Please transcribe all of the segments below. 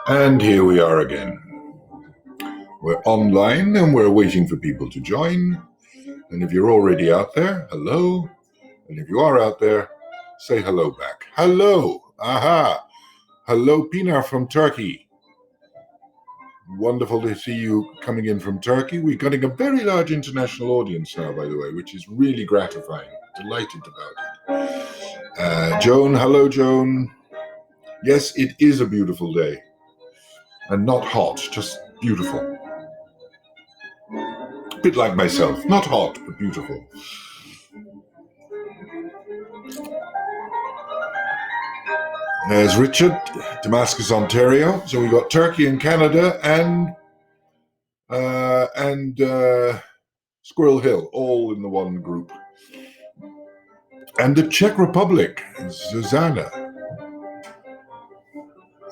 And here we are again. We're online and we're waiting for people to join. And if you're already out there, hello. And if you are out there, say hello back. Hello. Aha. Hello, Pinar from Turkey. Wonderful to see you coming in from Turkey. We're getting a very large international audience now, by the way, which is really gratifying. Delighted about it. Joan, hello, Joan. Yes, it is a beautiful day. And not hot, just beautiful. A bit like myself. Not hot, but beautiful. There's Richard, Damascus, Ontario. So we've got Turkey and Canada and Squirrel Hill, all in the one group. And the Czech Republic, Zuzana.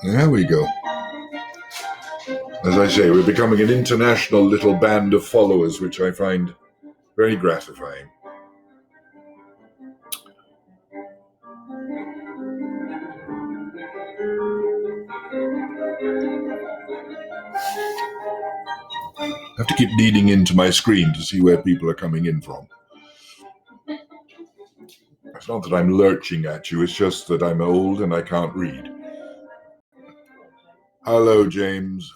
There we go. As I say, we're becoming an international little band of followers, which I find very gratifying. I have to keep leaning into my screen to see where people are coming in from. It's not that I'm lurching at you, it's just that I'm old and I can't read. Hello, James.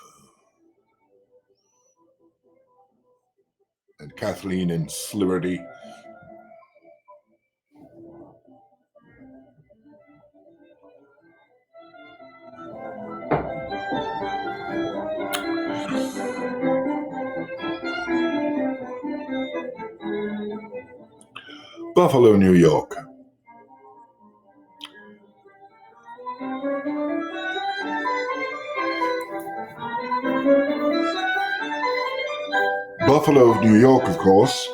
And Kathleen in Sliverty. Buffalo, New York. Buffalo, New York, of course,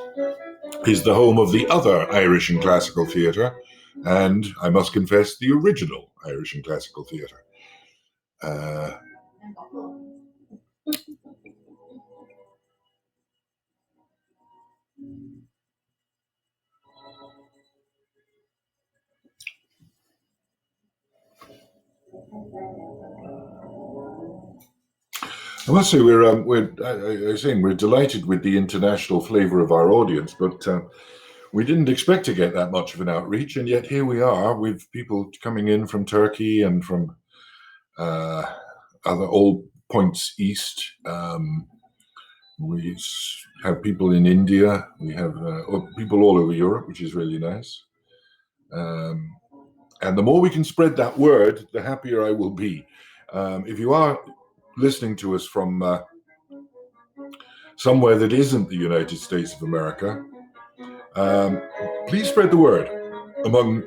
is the home of the other Irish and Classical Theatre, and I must confess, the original Irish and Classical Theatre. I must say we're delighted with the international flavour of our audience, but we didn't expect to get that much of an outreach, and yet here we are with people coming in from Turkey and from other all points east. We have people in India. We have people all over Europe, which is really nice. And the more we can spread that word, the happier I will be. If you are listening to us from somewhere that isn't the United States of America, please spread the word among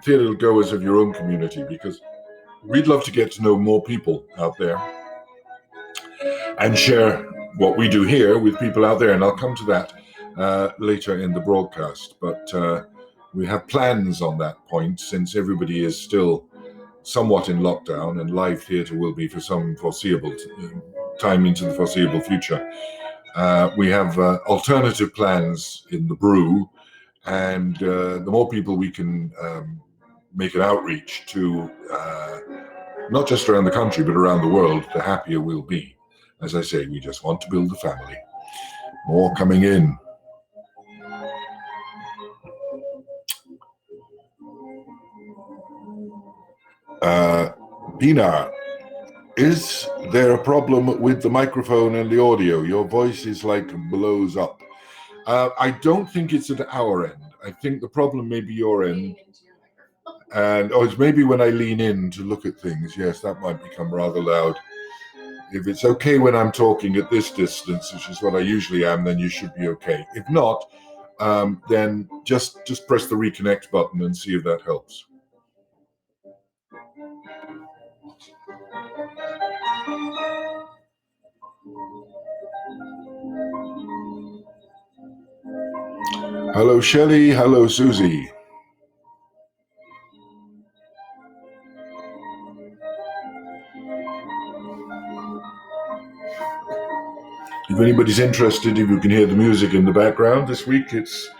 theatre goers of your own community, because we'd love to get to know more people out there and share what we do here with people out there. And I'll come to that later in the broadcast. But we have plans on that point, since everybody is still somewhat in lockdown, and live theatre will be for some foreseeable time into the foreseeable future. We have alternative plans in the brew, and the more people we can make an outreach to, not just around the country, but around the world, the happier we'll be. As I say, we just want to build a family. More coming in. Pinar, is there a problem with the microphone and the audio? Your voice is like blows up. I don't think it's at our end. I think the problem may be your end. And it's maybe when I lean in to look at things. Yes, that might become rather loud. If it's okay when I'm talking at this distance, which is what I usually am, then you should be okay. If not, then just press the reconnect button and see if that helps. Hello, Shelley. Hello, Susie. If anybody's interested, if you can hear the music in the background this week, it's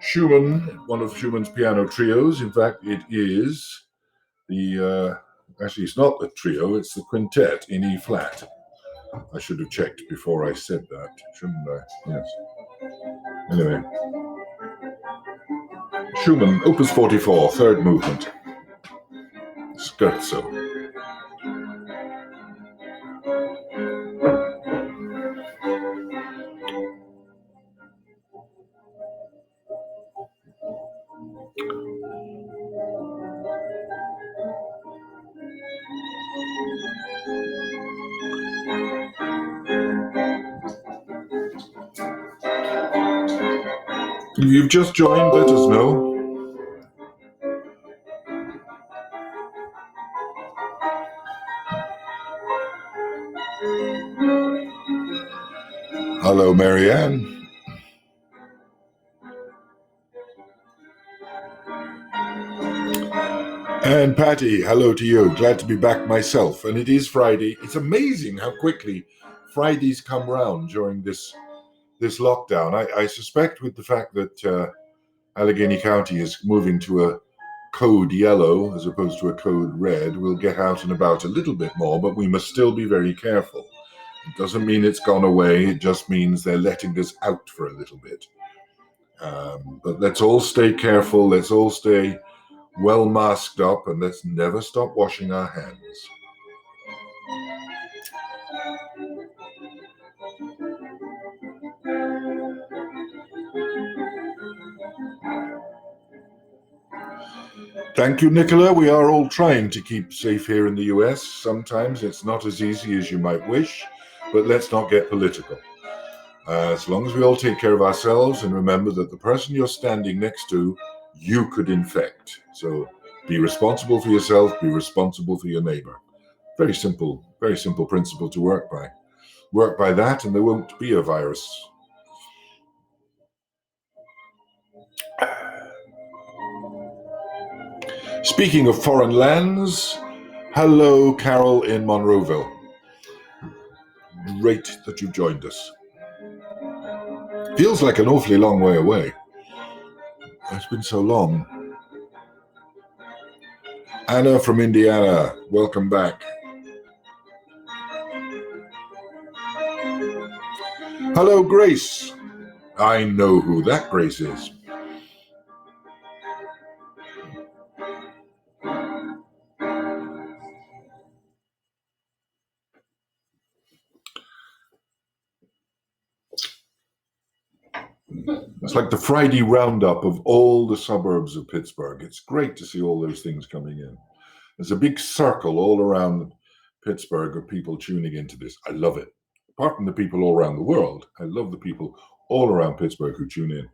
Schumann, one of Schumann's piano trios. In fact, it is the Actually, it's not the trio, it's the quintet in E flat. I should have checked before I said that, shouldn't I? Yes. Anyway. Schumann, Opus 44, third movement. Scherzo. If you've just joined, let us know. Hello, Marianne. And Patty, hello to you. Glad to be back myself. And it is Friday. It's amazing how quickly Fridays come round during this lockdown. I suspect with the fact that Allegheny County is moving to a code yellow as opposed to a code red, we'll get out and about a little bit more, but we must still be very careful. It doesn't mean it's gone away. It just means they're letting us out for a little bit. But let's all stay careful. Let's all stay well masked up, and let's never stop washing our hands. Thank you, Nicola. We are all trying to keep safe here in the US. Sometimes it's not as easy as you might wish, but let's not get political. As long as we all take care of ourselves and remember that the person you're standing next to, you could infect. So be responsible for yourself, be responsible for your neighbor. Very simple principle to work by. Work by that and there won't be a virus. Speaking of foreign lands, hello, Carol in Monroeville. Great that you've joined us. Feels like an awfully long way away. It's been so long. Anna from Indiana, welcome back. Hello, Grace. I know who that Grace is. It's like the Friday roundup of all the suburbs of Pittsburgh. It's great to see all those things coming in. There's a big circle all around Pittsburgh of people tuning into this. I love it. Apart from the people all around the world, I love the people all around Pittsburgh who tune in.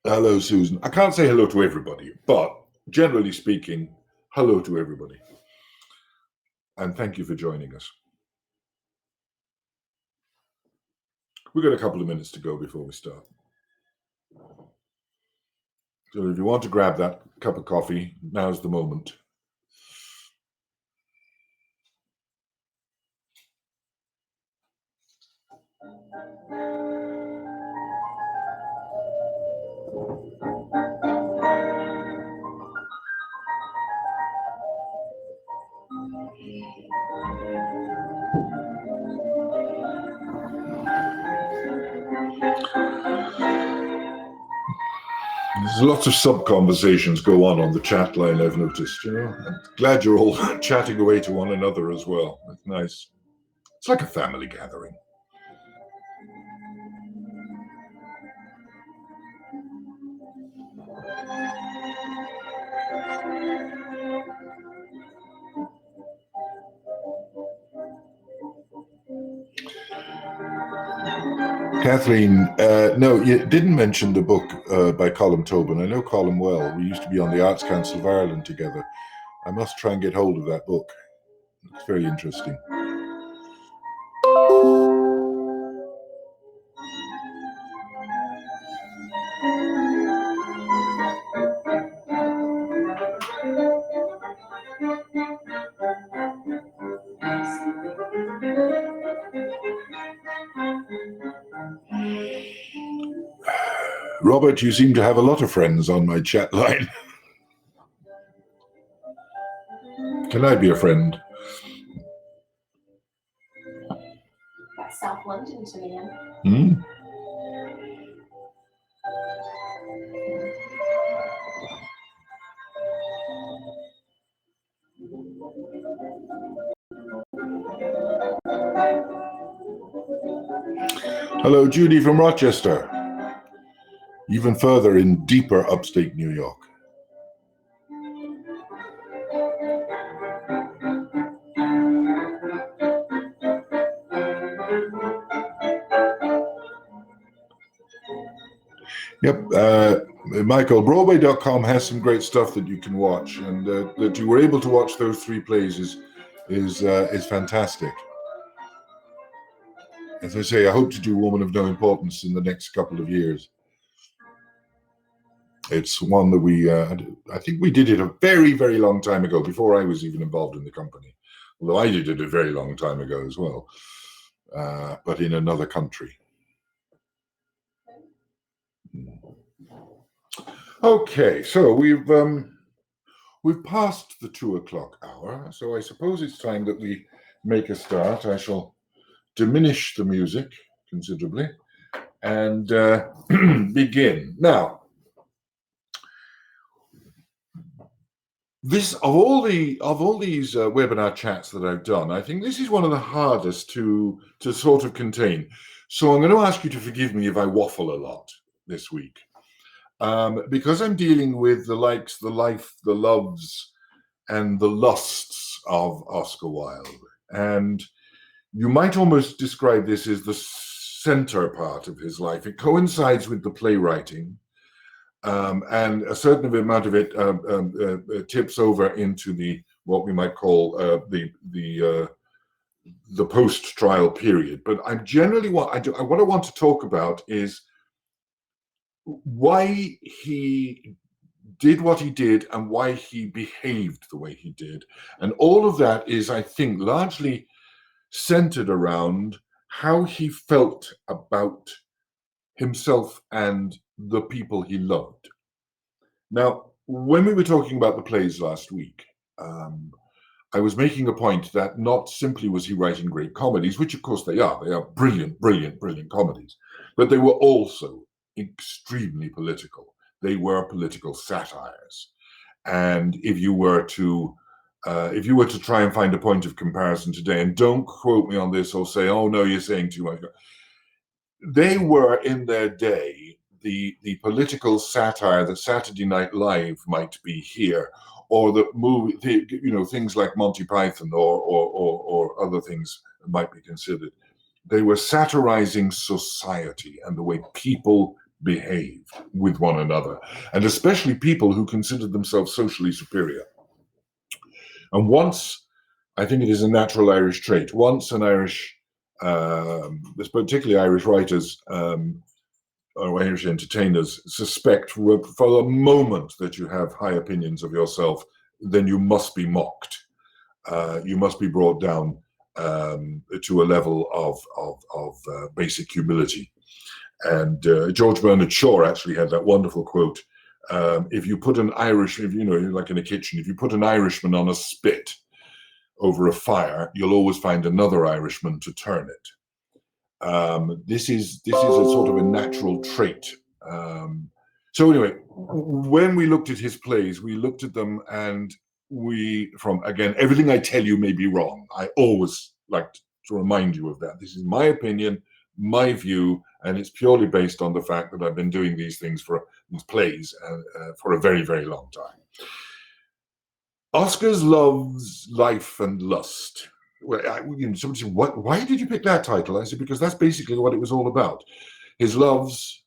Hello, Susan. I can't say hello to everybody, but generally speaking, hello to everybody. And thank you for joining us. We've got a couple of minutes to go before we start. So if you want to grab that cup of coffee, now's the moment. There's lots of sub-conversations go on the chat line, I've noticed, you know. I'm glad you're all chatting away to one another as well. That's nice. It's like a family gathering. Kathleen, no, you didn't mention the book by Colm Tobin. I know Colm well. We used to be on the Arts Council of Ireland together. I must try and get hold of that book. It's very interesting. Robert, you seem to have a lot of friends on my chat line. Can I be a friend? That's South London to me. Hmm? Hello, Judy from Rochester. Even further in deeper upstate New York. Yep, Michael, Broadway.com has some great stuff that you can watch, and that you were able to watch those 3 plays is fantastic. As I say, I hope to do Woman of No Importance in the next couple of years. It's one that I think we did it a very, very long time ago, before I was even involved in the company. Although I did it a very long time ago as well, but in another country. Okay, so we've passed the 2 o'clock hour, so I suppose it's time that we make a start. I shall diminish the music considerably and begin. Now, this of all these webinar chats that I've done, I think this is one of the hardest to sort of contain. So I'm going to ask you to forgive me if I waffle a lot this week. Because I'm dealing with the likes, the life, the loves, and the lusts of Oscar Wilde. And you might almost describe this as the center part of his life. It coincides with the playwriting, and a certain amount of it tips over into what we might call the post-trial period. But I generally what I want to talk about is why he did what he did and why he behaved the way he did. And all of that is, I think, largely centered around how he felt about himself and the people he loved. Now, when we were talking about the plays last week, I was making a point that not simply was he writing great comedies, which of course they are brilliant, brilliant, brilliant comedies, but they were also extremely political. They were political satires. And if you were to try and find a point of comparison today, and don't quote me on this or say, oh no, you're saying too much. They were in their day the political satire that Saturday Night Live might be here, or the movie, things like Monty Python or other things might be considered. They were satirizing society and the way people behaved with one another, and especially people who considered themselves socially superior. And once, I think it is a natural Irish trait, once an Irish, particularly Irish writers or Irish entertainers suspect for the moment that you have high opinions of yourself, then you must be mocked. You must be brought down to a level of basic humility. And George Bernard Shaw actually had that wonderful quote: if you put an Irish, like in a kitchen, if you put an Irishman on a spit over a fire, you'll always find another Irishman to turn it. This is a sort of a natural trait. So anyway, when we looked at his plays, we looked at them, and again, everything I tell you may be wrong. I always like to remind you of that. This is my opinion, my view, and it's purely based on the fact that I've been doing these plays for a very, very long time. Oscar's Love's Life and Lust. Well, somebody said, why did you pick that title? I said, because that's basically what it was all about. His loves,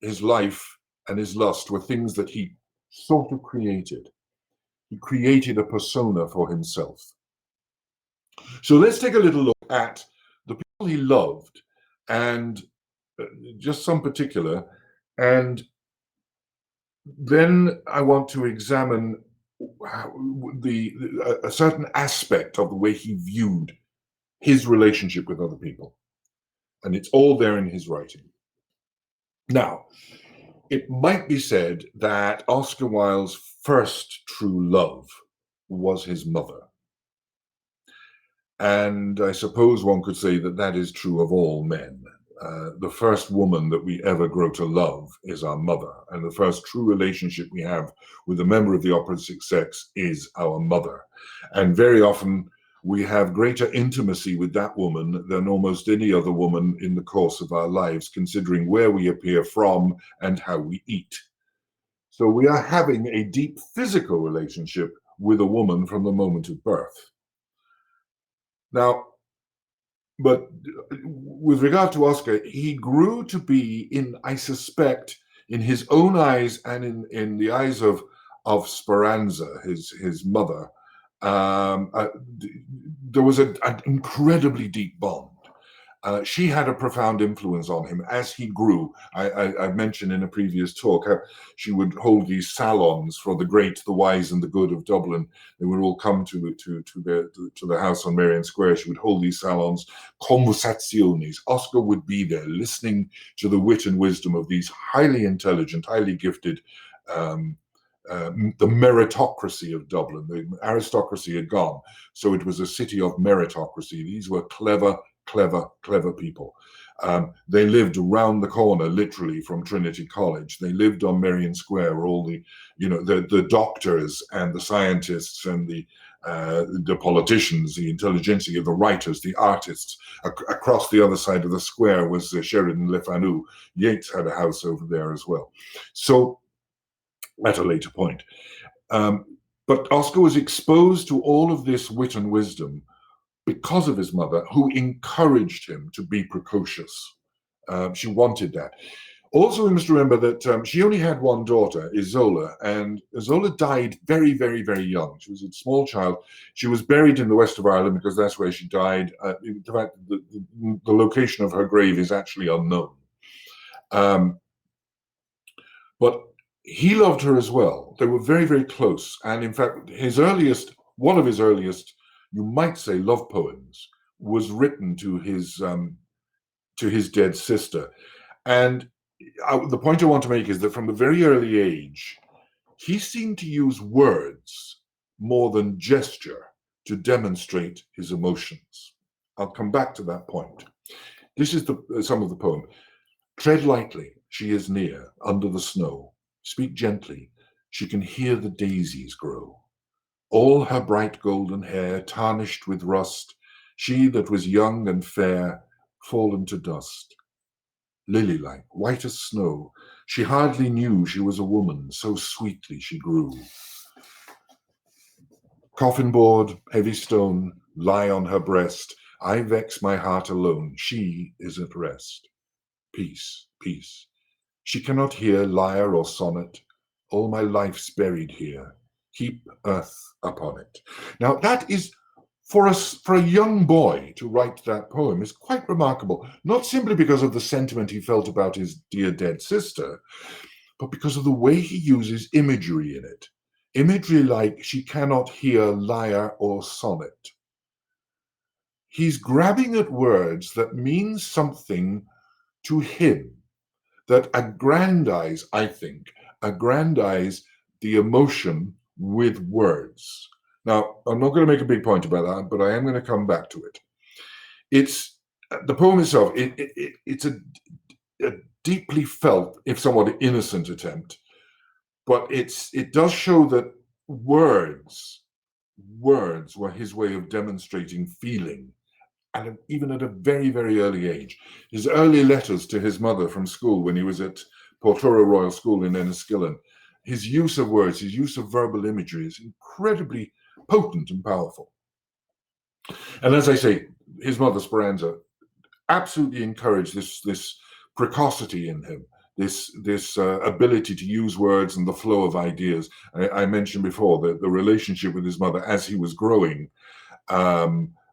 his life, and his lust were things that he sort of created. He created a persona for himself. So let's take a little look at the people he loved, and just some particular, and then I want to examine a certain aspect of the way he viewed his relationship with other people. And it's all there in his writing. Now, it might be said that Oscar Wilde's first true love was his mother. And I suppose one could say that that is true of all men. The first woman that we ever grow to love is our mother, and the first true relationship we have with a member of the opposite sex is our mother. And very often we have greater intimacy with that woman than almost any other woman in the course of our lives, considering where we appear from and how we eat. So we are having a deep physical relationship with a woman from the moment of birth. Now, but with regard to Oscar, he grew to be, I suspect, in his own eyes and in the eyes of Speranza, his mother, there was an incredibly deep bond. She had a profound influence on him as he grew. I mentioned in a previous talk how she would hold these salons for the great, the wise, and the good of Dublin. They would all come to the house on Merrion Square. She would hold these salons, conversationes. Oscar would be there listening to the wit and wisdom of these highly intelligent, highly gifted, the meritocracy of Dublin. The aristocracy had gone, so it was a city of meritocracy. These were clever people. They lived around the corner, literally, from Trinity College. They lived on Merrion Square, where all the doctors and the scientists and the politicians, the intelligentsia, the writers, the artists. Across the other side of the square was Sheridan Le Fanu. Yeats had a house over there as well. So, at a later point. But Oscar was exposed to all of this wit and wisdom because of his mother, who encouraged him to be precocious. She wanted that. Also, we must remember that she only had one daughter, Isola, and Isola died very, very, very young. She was a small child. She was buried in the west of Ireland because that's where she died. In fact, the location of her grave is actually unknown. But he loved her as well. They were very, very close. And in fact, one of his earliest, you might say, love poems was written to his dead sister. And the point I want to make is that from a very early age, he seemed to use words more than gesture to demonstrate his emotions. I'll come back to that point. This is some of the poem. Tread lightly, she is near, under the snow. Speak gently, she can hear the daisies grow. All her bright golden hair tarnished with rust, she that was young and fair, fallen to dust. Lily-like, white as snow, she hardly knew she was a woman, so sweetly she grew. Coffin board, heavy stone, lie on her breast. I vex my heart alone, she is at rest. Peace, peace. She cannot hear lyre or sonnet. All my life's buried here. Heap earth upon it. Now that is, for a young boy to write that poem is quite remarkable, not simply because of the sentiment he felt about his dear dead sister, but because of the way he uses imagery in it. Imagery like she cannot hear lyre or sonnet. He's grabbing at words that mean something to him, that aggrandize the emotion with words. Now, I'm not going to make a big point about that, but I am going to come back to it. It's the poem itself. It's a deeply felt, if somewhat innocent attempt, but it does show that words were his way of demonstrating feeling, and even at a very, very early age. His early letters to his mother from school when he was at Portora Royal School in Enniskillen, his use of words, his use of verbal imagery is incredibly potent and powerful. And as I say, his mother, Speranza, absolutely encouraged this precocity in him, this ability to use words and the flow of ideas. I mentioned before that the relationship with his mother as he was growing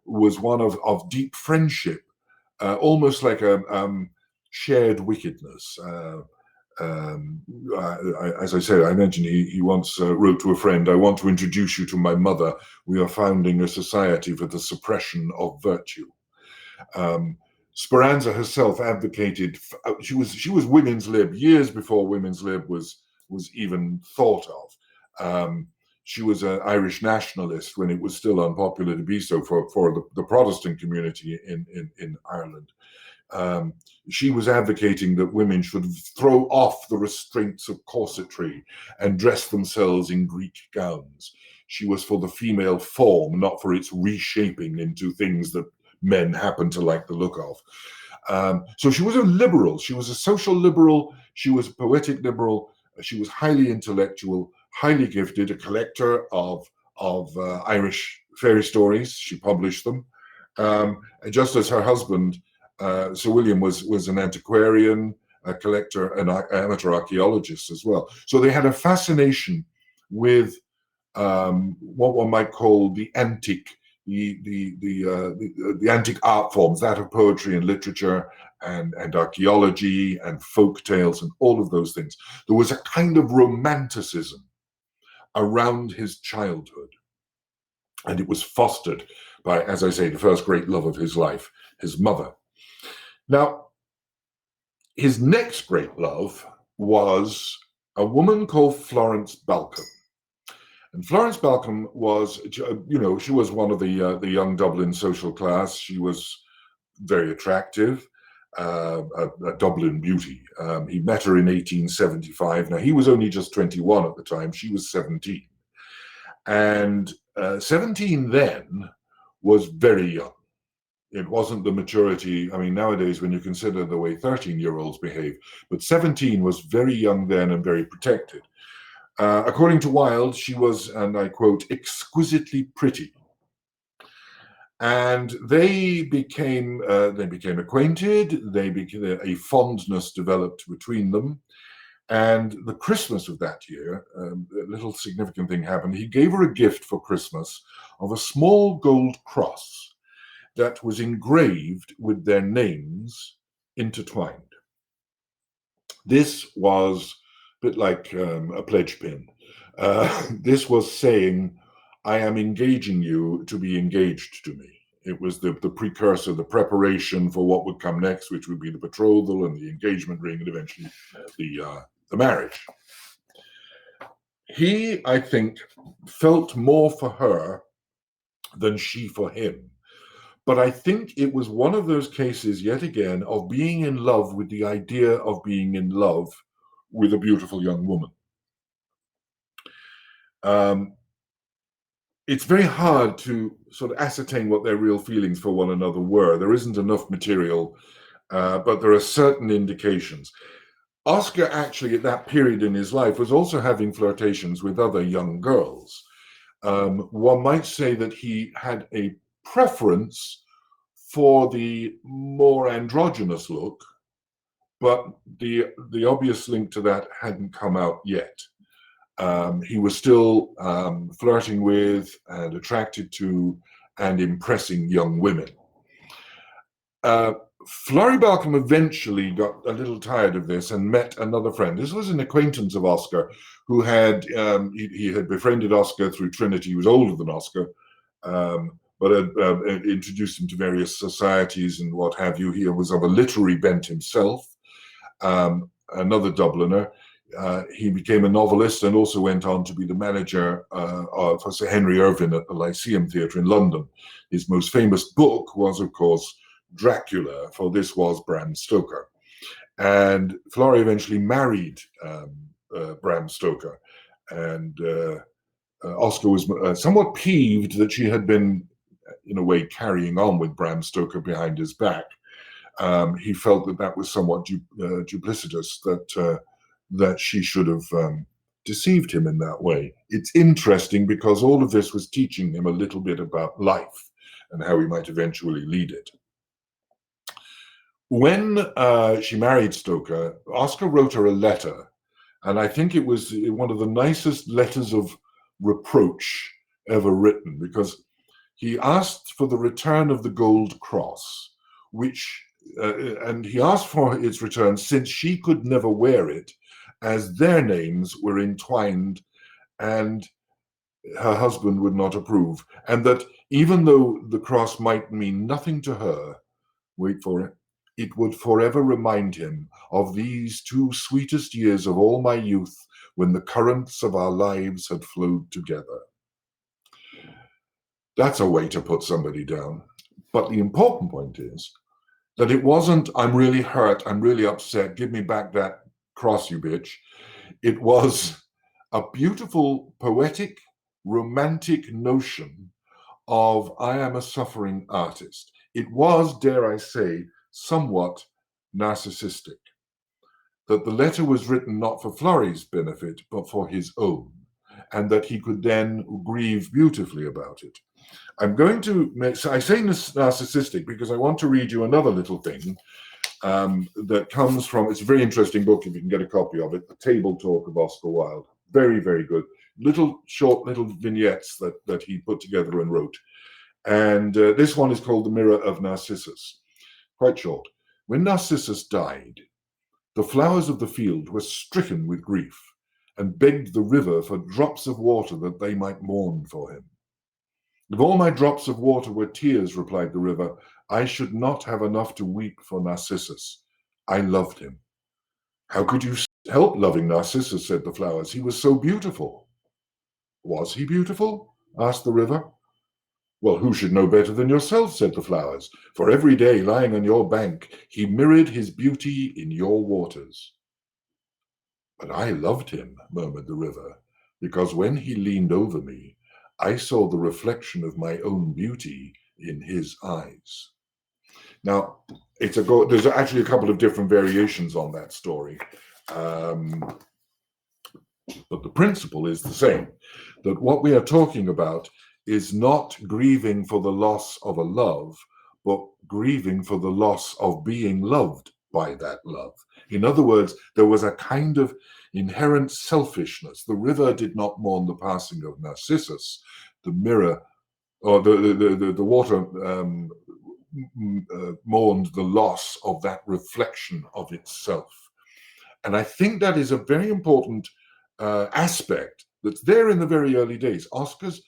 was one of deep friendship, almost like a shared wickedness. As I said, I mentioned he once wrote to a friend, "I want to introduce you to my mother. We are founding a society for the suppression of virtue." Speranza herself advocated. She was women's lib years before women's lib was even thought of. She was an Irish nationalist when it was still unpopular to be so for the Protestant community in Ireland. She was advocating that women should throw off the restraints of corsetry and dress themselves in Greek gowns. She was for the female form, not for its reshaping into things that men happen to like the look of. So she was a liberal. She was a social liberal. She was a poetic liberal. She was highly intellectual, highly gifted, a collector of Irish fairy stories. She published them. Just as her husband, Sir William, was an antiquarian, a collector, an amateur archaeologist as well. So they had a fascination with what one might call the antique, the antique art forms, that of poetry and literature and archaeology and folk tales and all of those things. There was a kind of romanticism around his childhood, and it was fostered by, as I say, the first great love of his life, his mother. Now, his next great love was a woman called Florence Balcom. And Florence Balcom was, she was one of the young Dublin social class. She was very attractive, a Dublin beauty. He met her in 1875. Now, he was only just 21 at the time. She was 17. And 17 then was very young. It wasn't the maturity. I mean, nowadays, when you consider the way 13-year-olds behave, but 17 was very young then and very protected. According to Wilde, she was, and I quote, exquisitely pretty. And they became acquainted. A fondness developed between them. And the Christmas of that year, a little significant thing happened. He gave her a gift for Christmas of a small gold cross that was engraved with their names intertwined. This was a bit like a pledge pin. This was saying, I am engaging you to be engaged to me. It was the precursor, the preparation for what would come next, which would be the betrothal and the engagement ring and eventually the marriage. He, I think, felt more for her than she for him. But I think it was one of those cases, yet again, of being in love with the idea of being in love with a beautiful young woman. It's very hard to sort of ascertain what their real feelings for one another were. There isn't enough material, but there are certain indications. Oscar actually, at that period in his life, was also having flirtations with other young girls. One might say that he had a preference for the more androgynous look, but the obvious link to that hadn't come out yet. He was still flirting with and attracted to and impressing young women. Florrie Balcom eventually got a little tired of this and met another friend. This was an acquaintance of Oscar who had, he had befriended Oscar through Trinity. He was older than Oscar, but had introduced him to various societies and what have you. He was of a literary bent himself, another Dubliner. He became a novelist and also went on to be the manager for Sir Henry Irvine at the Lyceum Theatre in London. His most famous book was, of course, Dracula, for this was Bram Stoker. And Florrie eventually married Bram Stoker. And Oscar was somewhat peeved that she had been, in a way, carrying on with Bram Stoker behind his back. He felt that that was somewhat duplicitous, that she should have deceived him in that way. It's interesting because all of this was teaching him a little bit about life and how he might eventually lead it. When she married Stoker, Oscar wrote her a letter, and I think it was one of the nicest letters of reproach ever written, because he asked for the return of the gold cross, which, and he asked for its return since she could never wear it, as their names were entwined and her husband would not approve, and that even though the cross might mean nothing to her, wait for it, it would forever remind him of these 2 sweetest years of all my youth, when the currents of our lives had flowed together. That's a way to put somebody down. But the important point is that it wasn't, I'm really hurt, I'm really upset, give me back that cross, you bitch. It was a beautiful, poetic, romantic notion of I am a suffering artist. It was, dare I say, somewhat narcissistic. That the letter was written not for Florrie's benefit, but for his own, and that he could then grieve beautifully about it. I'm going to, I say narcissistic because I want to read you another little thing that comes from, it's a very interesting book if you can get a copy of it, The Table Talk of Oscar Wilde. Very, very good. Short little vignettes that he put together and wrote. And this one is called The Mirror of Narcissus. Quite short. When Narcissus died, the flowers of the field were stricken with grief and begged the river for drops of water that they might mourn for him. If all my drops of water were tears, replied the river, I should not have enough to weep for Narcissus. I loved him. How could you help loving Narcissus, said the flowers. He was so beautiful. Was he beautiful? Asked the river. Well, who should know better than yourself, said the flowers, for every day lying on your bank, he mirrored his beauty in your waters. But I loved him, murmured the river, because when he leaned over me, I saw the reflection of my own beauty in his eyes. Now, there's actually a couple of different variations on that story. But the principle is the same, that what we are talking about is not grieving for the loss of a love, but grieving for the loss of being loved by that love. In other words, there was a kind of inherent selfishness. The river did not mourn the passing of Narcissus. The mirror, or the water mourned the loss of that reflection of itself. And I think that is a very important aspect that's there in the very early days. Oscar's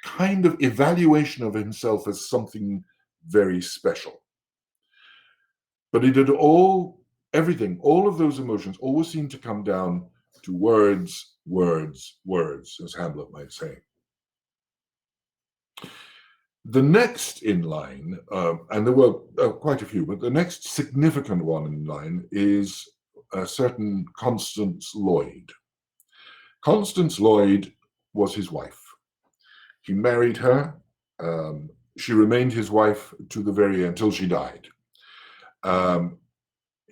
kind of evaluation of himself as something very special. But it had everything, all of those emotions always seemed to come down to words, words, words, as Hamlet might say. The next in line, and there were quite a few, but the next significant one in line is a certain Constance Lloyd. Constance Lloyd was his wife. He married her. She remained his wife to the very end, until she died.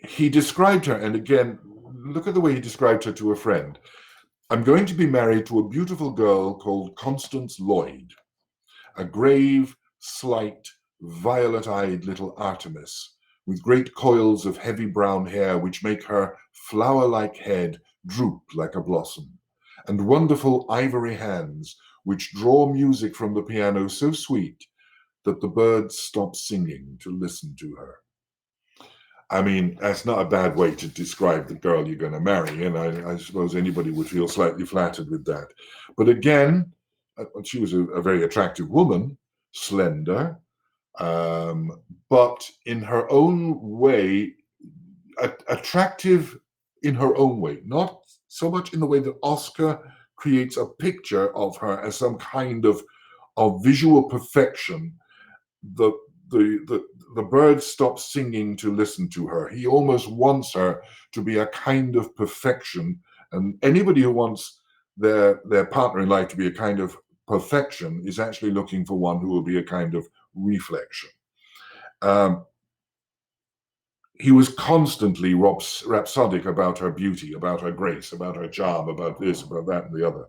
He described her, and again, look at the way he described her to a friend. I'm going to be married to a beautiful girl called Constance Lloyd, a grave, slight, violet-eyed little Artemis, with great coils of heavy brown hair which make her flower-like head droop like a blossom, and wonderful ivory hands which draw music from the piano so sweet that the birds stop singing to listen to her. I mean, that's not a bad way to describe the girl you're going to marry, and I suppose anybody would feel slightly flattered with that. But again, she was a very attractive woman, slender, but in her own way, attractive in her own way, not so much in the way that Oscar creates a picture of her as some kind of visual perfection. The birds stop singing to listen to her. He almost wants her to be a kind of perfection, and anybody who wants their partner in life to be a kind of perfection is actually looking for one who will be a kind of reflection. He was constantly rhapsodic about her beauty, about her grace, about her charm, about this, about that, and the other.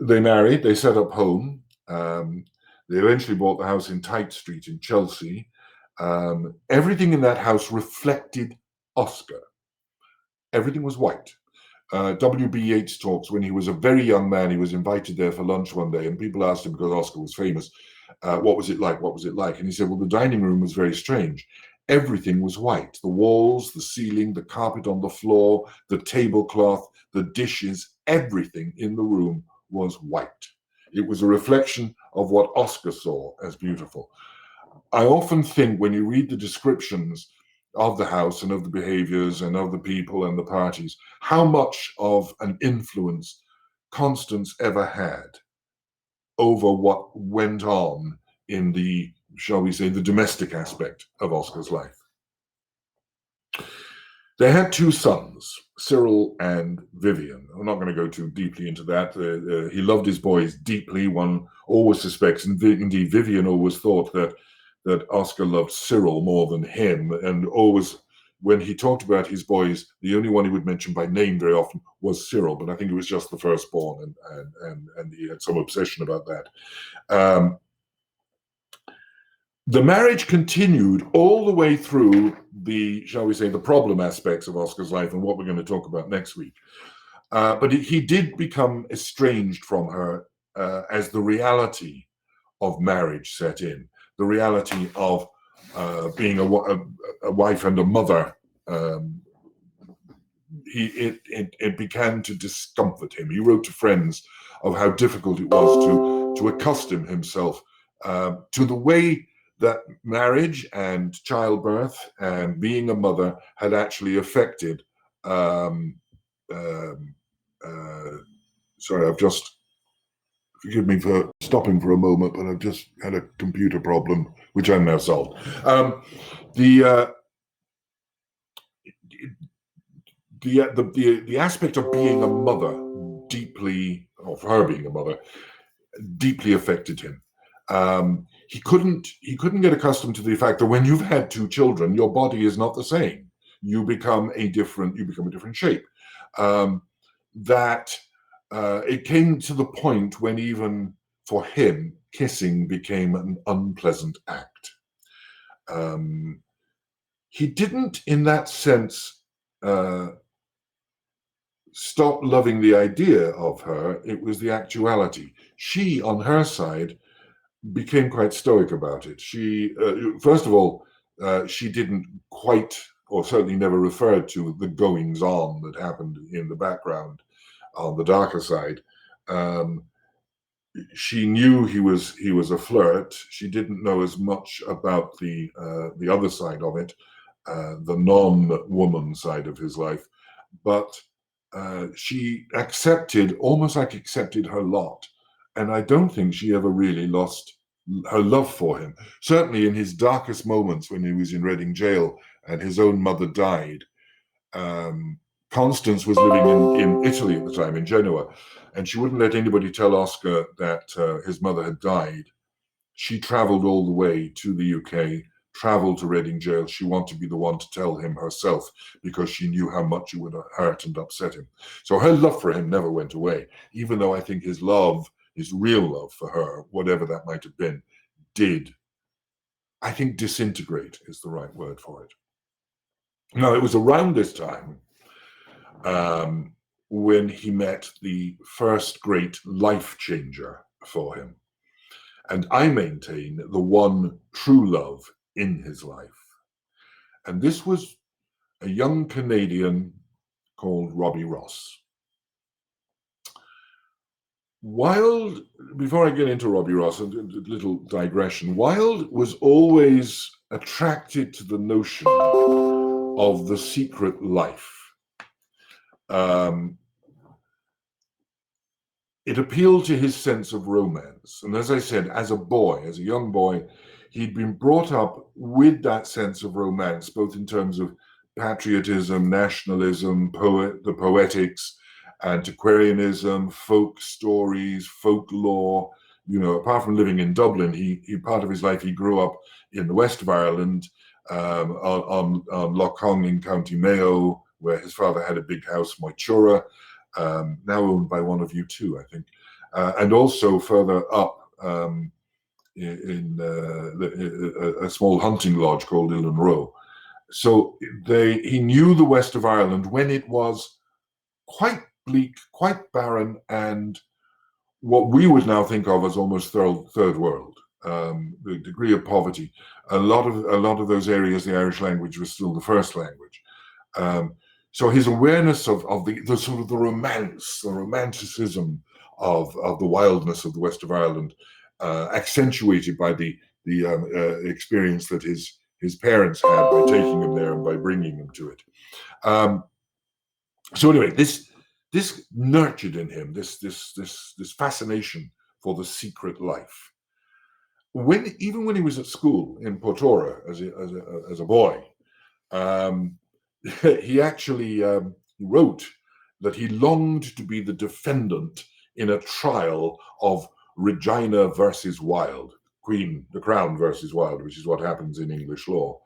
They married, they set up home. They eventually bought the house in Tite Street in Chelsea. Everything in that house reflected Oscar. Everything was white. W.B. Yeats talks, when he was a very young man, he was invited there for lunch one day, and people asked him, because Oscar was famous, what was it like? What was it like? And he said, well, the dining room was very strange. Everything was white. The walls, the ceiling, the carpet on the floor, the tablecloth, the dishes, everything in the room was white. It was a reflection of what Oscar saw as beautiful. I often think when you read the descriptions of the house and of the behaviors and of the people and the parties, how much of an influence Constance ever had over what went on in the, shall we say, the domestic aspect of Oscar's life. They had two sons, Cyril and Vivian. I'm not going to go too deeply into that. He loved his boys deeply. One always suspects, and indeed Vivian always thought that Oscar loved Cyril more than him, and always, when he talked about his boys, the only one he would mention by name very often was Cyril, but I think it was just the firstborn, and he had some obsession about that. The marriage continued all the way through the, shall we say, the problem aspects of Oscar's life and what we're going to talk about next week. But he did become estranged from her as the reality of marriage set in, the reality of being a wife and a mother. It began to discomfort him. He wrote to friends of how difficult it was to accustom himself to the way that marriage and childbirth and being a mother had actually affected. Sorry, forgive me for stopping for a moment, but I've just had a computer problem, which I'm now solved. The aspect of being a mother deeply, of her being a mother, deeply affected him. He couldn't get accustomed to the fact that when you've had two children, your body is not the same. You become a different shape. It came to the point when even for him, kissing became an unpleasant act. He didn't, in that sense, stop loving the idea of her. It was the actuality. She, on her side, became quite stoic about it. She, first of all, she didn't quite, or certainly never referred to, the goings on that happened in the background on the darker side. She knew he was a flirt. She didn't know as much about the other side of it, the non-woman side of his life, but she almost accepted her lot. And I don't think she ever really lost her love for him. Certainly in his darkest moments when he was in Reading jail and his own mother died, Constance was living in Italy at the time, in Genoa, and she wouldn't let anybody tell Oscar that his mother had died. She traveled all the way to the UK, traveled to Reading jail. She wanted to be the one to tell him herself because she knew how much it would hurt and upset him. So her love for him never went away, even though I think his real love for her, whatever that might have been, did, I think, disintegrate is the right word for it. Now, it was around this time when he met the first great life changer for him. And I maintain the one true love in his life. And this was a young Canadian called Robbie Ross. Wilde, before I get into Robbie Ross, a little digression, Wilde was always attracted to the notion of the secret life. It appealed to his sense of romance. And as I said, as a young boy, he'd been brought up with that sense of romance, both in terms of patriotism, nationalism, the poetics, antiquarianism, folk stories, folklore. You know, apart from living in Dublin, he part of his life, he grew up in the west of Ireland, on Lough Cong in County Mayo, where his father had a big house, Moitura, now owned by one of you too, I think, and also further up in a small hunting lodge called Illan Row. So he knew the west of Ireland when it was quite bleak, quite barren, and what we would now think of as almost third world. The degree of poverty. A lot of those areas, the Irish language was still the first language. So his awareness of the sort of the romance, the romanticism of the wildness of the west of Ireland, accentuated by the experience that his parents had by taking him there and by bringing him to it. So anyway, this nurtured in him this fascination for the secret life. Even when he was at school in Portora as a boy, he actually wrote that he longed to be the defendant in a trial of Regina versus Wilde, the Crown versus Wilde, which is what happens in English law.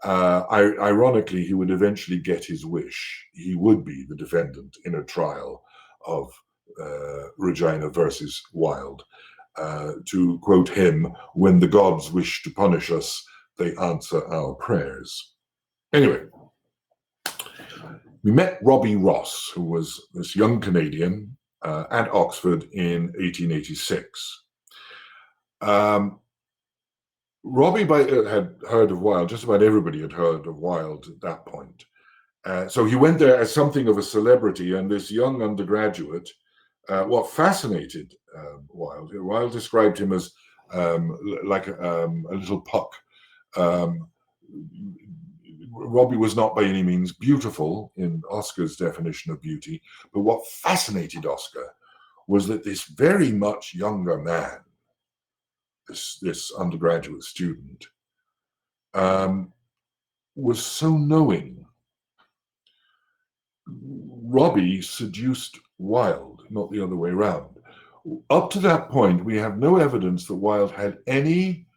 Ironically, he would eventually get his wish. He would be the defendant in a trial of Regina versus Wilde. To quote him, "When the gods wish to punish us, they answer our prayers." Anyway, we met Robbie Ross, who was this young Canadian at Oxford in 1886. Robbie had heard of Wilde. Just about everybody had heard of Wilde at that point. So he went there as something of a celebrity, and this young undergraduate, what fascinated Wilde described him as like a little puck. Robbie was not by any means beautiful in Oscar's definition of beauty, but what fascinated Oscar was that this very much younger man, this undergraduate student, was so knowing. Robbie seduced Wilde, not the other way around. Up to that point, we have no evidence that Wilde had any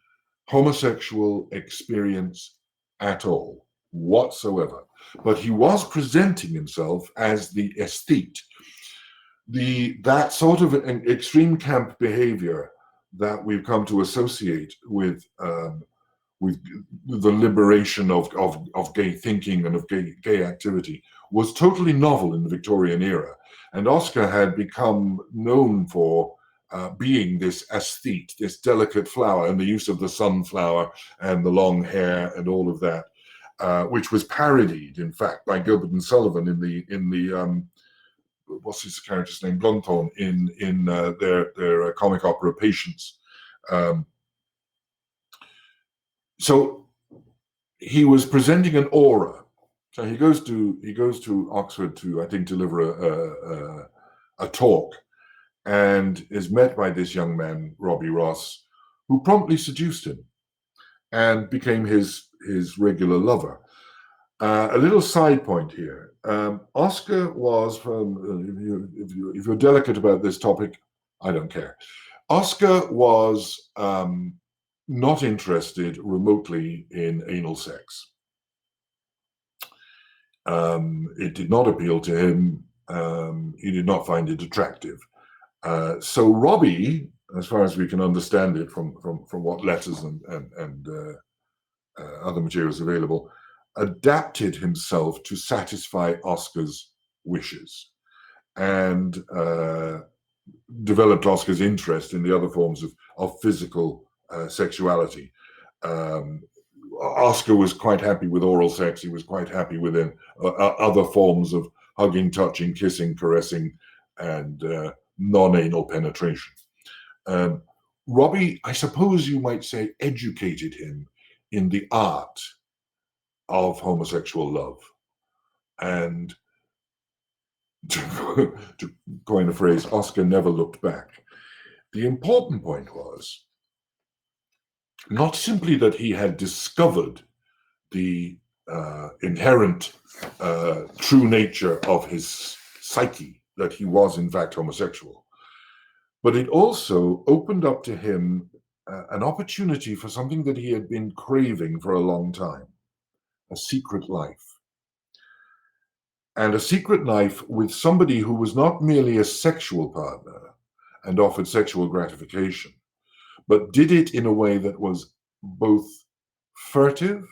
homosexual experience at all, whatsoever. But he was presenting himself as the aesthete. That sort of an extreme camp behavior that we've come to associate with the liberation of gay thinking and of gay activity was totally novel in the Victorian era. And Oscar had become known for being this aesthete, this delicate flower, and the use of the sunflower and the long hair and all of that, which was parodied, in fact, by Gilbert and Sullivan in the what's his character's name, Blunthorne, in their comic opera Patience. So he was presenting an aura. So he goes to Oxford to, I think, deliver a talk, and is met by this young man, Robbie Ross, who promptly seduced him and became his regular lover. A little side point here. Oscar was, if you're delicate about this topic, I don't care. Oscar was not interested remotely in anal sex. It did not appeal to him. He did not find it attractive. So Robbie, as far as we can understand it from what letters and other materials available, adapted himself to satisfy Oscar's wishes, and developed Oscar's interest in the other forms of physical sexuality. Oscar was quite happy with oral sex. He was quite happy with other forms of hugging, touching, kissing, caressing, and non-anal penetration. Robbie, I suppose you might say, educated him in the art of homosexual love. And to coin a phrase, Oscar never looked back. The important point was not simply that he had discovered the inherent true nature of his psyche, that he was in fact homosexual, but it also opened up to him an opportunity for something that he had been craving for a long time, a secret life. And a secret life with somebody who was not merely a sexual partner and offered sexual gratification, but did it in a way that was both furtive,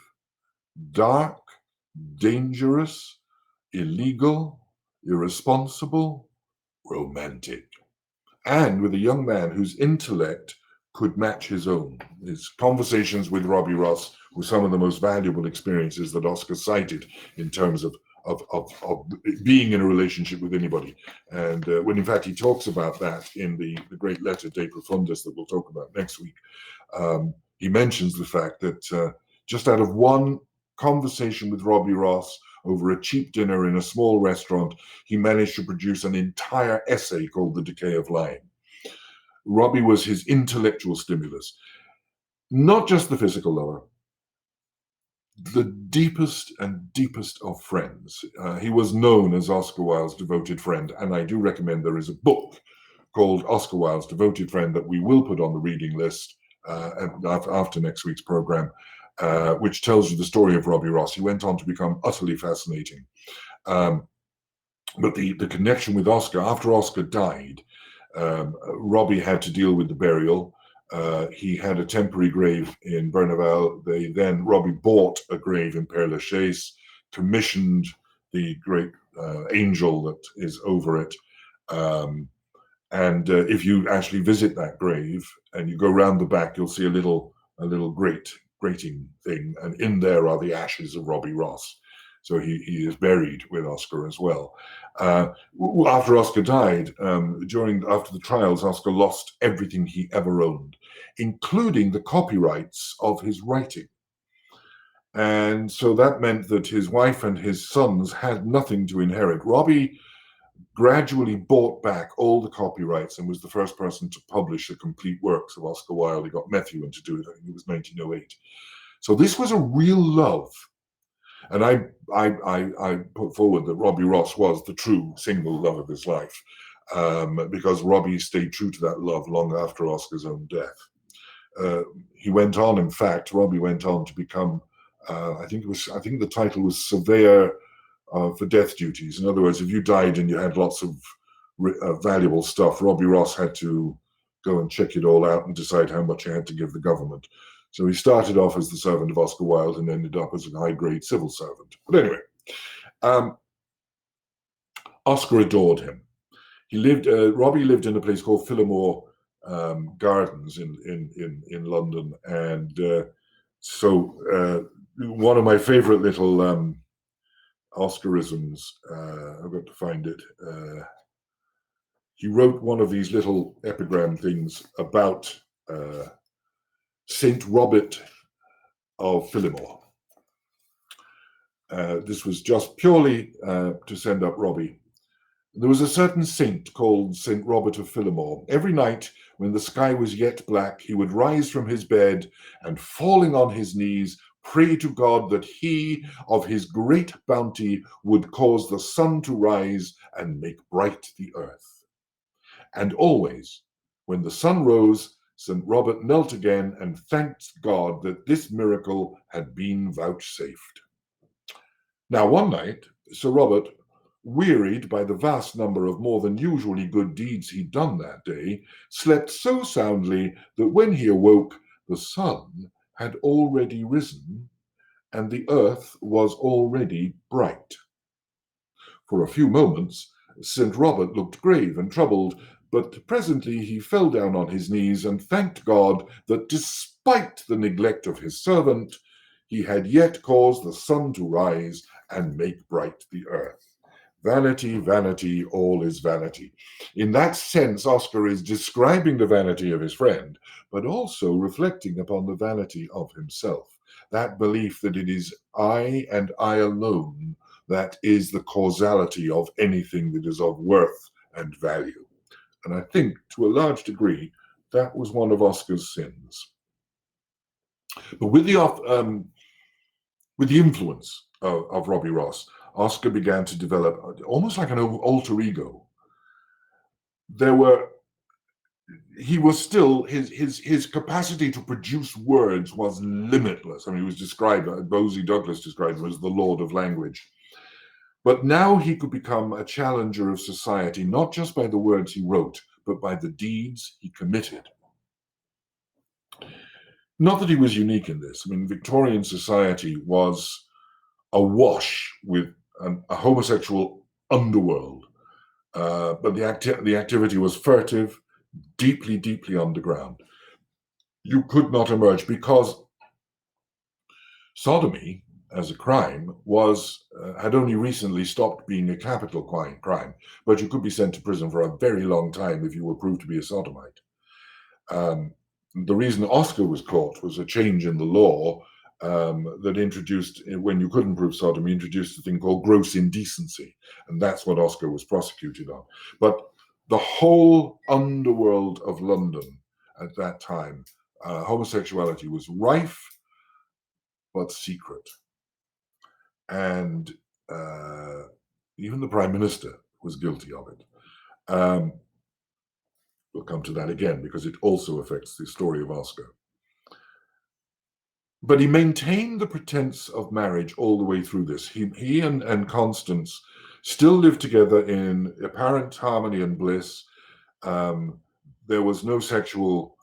dark, dangerous, illegal, irresponsible, romantic, and with a young man whose intellect could match his own. His conversations with Robbie Ross were some of the most valuable experiences that Oscar cited in terms of being in a relationship with anybody. And when in fact he talks about that in the great letter De Profundis that we'll talk about next week, he mentions the fact that just out of one conversation with Robbie Ross over a cheap dinner in a small restaurant, he managed to produce an entire essay called The Decay of Lying. Robbie was his intellectual stimulus, not just the physical lover, the deepest and deepest of friends. He was known as Oscar Wilde's devoted friend, and I do recommend there is a book called Oscar Wilde's Devoted Friend that we will put on the reading list after next week's program, which tells you the story of Robbie Ross. He went on to become utterly fascinating. But the connection with Oscar, after Oscar died, Robbie had to deal with the burial. He had a temporary grave in Berneval. Robbie bought a grave in Père Lachaise, commissioned the great angel that is over it. And if you actually visit that grave and you go round the back, you'll see a little grating thing, and in there are the ashes of Robbie Ross. So he is buried with Oscar as well. After Oscar died, after the trials, Oscar lost everything he ever owned, including the copyrights of his writing. And so that meant that his wife and his sons had nothing to inherit. Robbie gradually bought back all the copyrights and was the first person to publish the complete works of Oscar Wilde. He got Methuen to do it. I think it was 1908. So this was a real love. And I put forward that Robbie Ross was the true single love of his life, because Robbie stayed true to that love long after Oscar's own death. He went on, in fact, Robbie went on to become, I think the title was Surveyor for Death Duties. In other words, if you died and you had lots of valuable stuff, Robbie Ross had to go and check it all out and decide how much he had to give the government. So he started off as the servant of Oscar Wilde and ended up as a high-grade civil servant. But anyway, Oscar adored him. Robbie lived in a place called Phillimore Gardens in London, and so one of my favorite little Oscarisms, I've got to find it. He wrote one of these little epigram things about Saint Robert of Phillimore. This was just purely to send up Robbie. There was a certain saint called Saint Robert of Phillimore. Every night, when the sky was yet black, he would rise from his bed and, falling on his knees, pray to God that he, of his great bounty, would cause the sun to rise and make bright the earth. And always, when the sun rose, St. Robert knelt again and thanked God that this miracle had been vouchsafed. Now, one night, Sir Robert, wearied by the vast number of more than usually good deeds he'd done that day, slept so soundly that when he awoke, the sun had already risen and the earth was already bright. For a few moments, St. Robert looked grave and troubled, but presently he fell down on his knees and thanked God that despite the neglect of his servant, he had yet caused the sun to rise and make bright the earth. Vanity, vanity, all is vanity. In that sense, Oscar is describing the vanity of his friend, but also reflecting upon the vanity of himself. That belief that it is I and I alone that is the causality of anything that is of worth and value. And I think, to a large degree, that was one of Oscar's sins. But with the influence of Robbie Ross, Oscar began to develop almost like an alter ego. He was still, his capacity to produce words was limitless. I mean, he was described, Bosie Douglas described him as the Lord of Language. But now he could become a challenger of society, not just by the words he wrote, but by the deeds he committed. Not that he was unique in this. I mean, Victorian society was awash with a homosexual underworld, but the activity was furtive, deeply, deeply underground. You could not emerge because sodomy as a crime had only recently stopped being a capital crime, but you could be sent to prison for a very long time if you were proved to be a sodomite. The reason Oscar was caught was a change in the law, that introduced, when you couldn't prove sodomy, introduced a thing called gross indecency. And that's what Oscar was prosecuted on. But the whole underworld of London at that time, homosexuality was rife, but secret. And even the Prime Minister was guilty of it. We'll come to that again because it also affects the story of Oscar. But he maintained the pretense of marriage all the way through this. He and Constance still lived together in apparent harmony and bliss. There was no sexual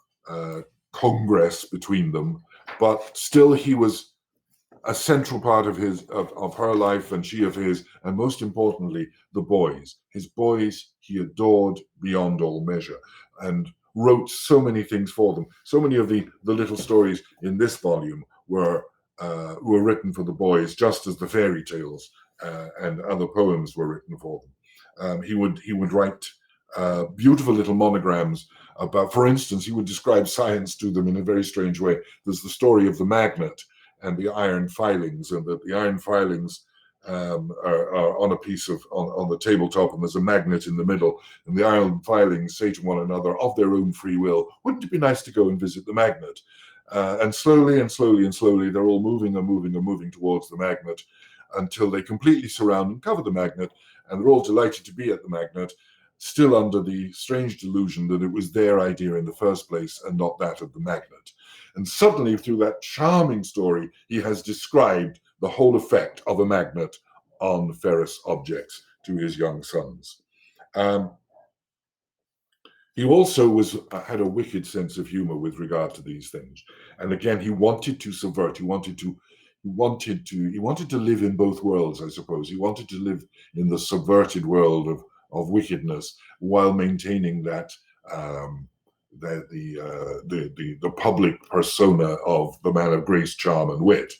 congress between them, but still he was a central part of her life, and she of his, and most importantly, the boys. His boys he adored beyond all measure, and wrote so many things for them. So many of the little stories in this volume were written for the boys, just as the fairy tales and other poems were written for them. He would write beautiful little monograms about, for instance, he would describe science to them in a very strange way. There's the story of the magnet and the iron filings, and that the iron filings are on a piece of, on the tabletop, and there's a magnet in the middle, and the iron filings say to one another of their own free will, wouldn't it be nice to go and visit the magnet? And slowly and slowly and slowly, they're all moving and moving and moving towards the magnet until they completely surround and cover the magnet, and they're all delighted to be at the magnet, still under the strange delusion that it was their idea in the first place and not that of the magnet. And suddenly, through that charming story, he has described the whole effect of a magnet on ferrous objects to his young sons. He also had a wicked sense of humor with regard to these things. And again, he wanted to subvert. He wanted to live in both worlds, I suppose. He wanted to live in the subverted world of wickedness while maintaining that the public persona of the man of grace, charm, and wit.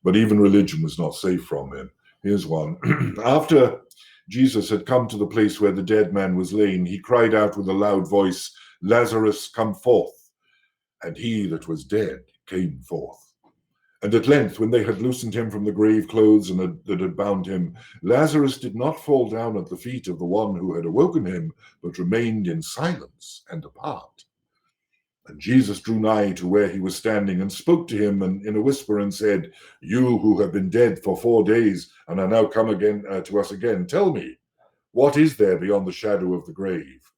But even religion was not safe from him. Here's one. After Jesus had come to the place where the dead man was laid, he cried out with a loud voice, "Lazarus, come forth." And he that was dead came forth. And at length, when they had loosened him from the grave clothes that had bound him, Lazarus did not fall down at the feet of the one who had awoken him, but remained in silence and apart. And Jesus drew nigh to where he was standing and spoke to him in a whisper and said, "You who have been dead for 4 days and are now come again to us again, tell me, what is there beyond the shadow of the grave?"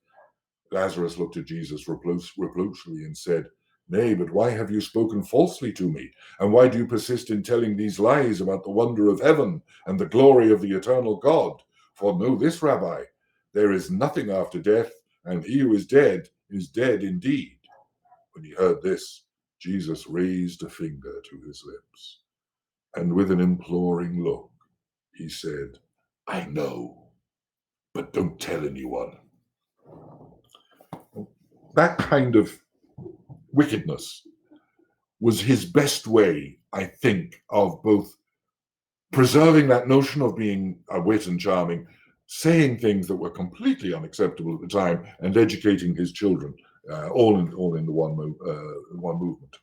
Lazarus looked at Jesus reproachfully and said, "Nay, but why have you spoken falsely to me? And why do you persist in telling these lies about the wonder of heaven and the glory of the eternal God? For know this, Rabbi, there is nothing after death, and he who is dead indeed." When he heard this, Jesus raised a finger to his lips, and with an imploring look, he said, "I know, but don't tell anyone." That kind of wickedness was his best way, I think, of both preserving that notion of being a wit and charming, saying things that were completely unacceptable at the time, and educating his children, all in the one movement.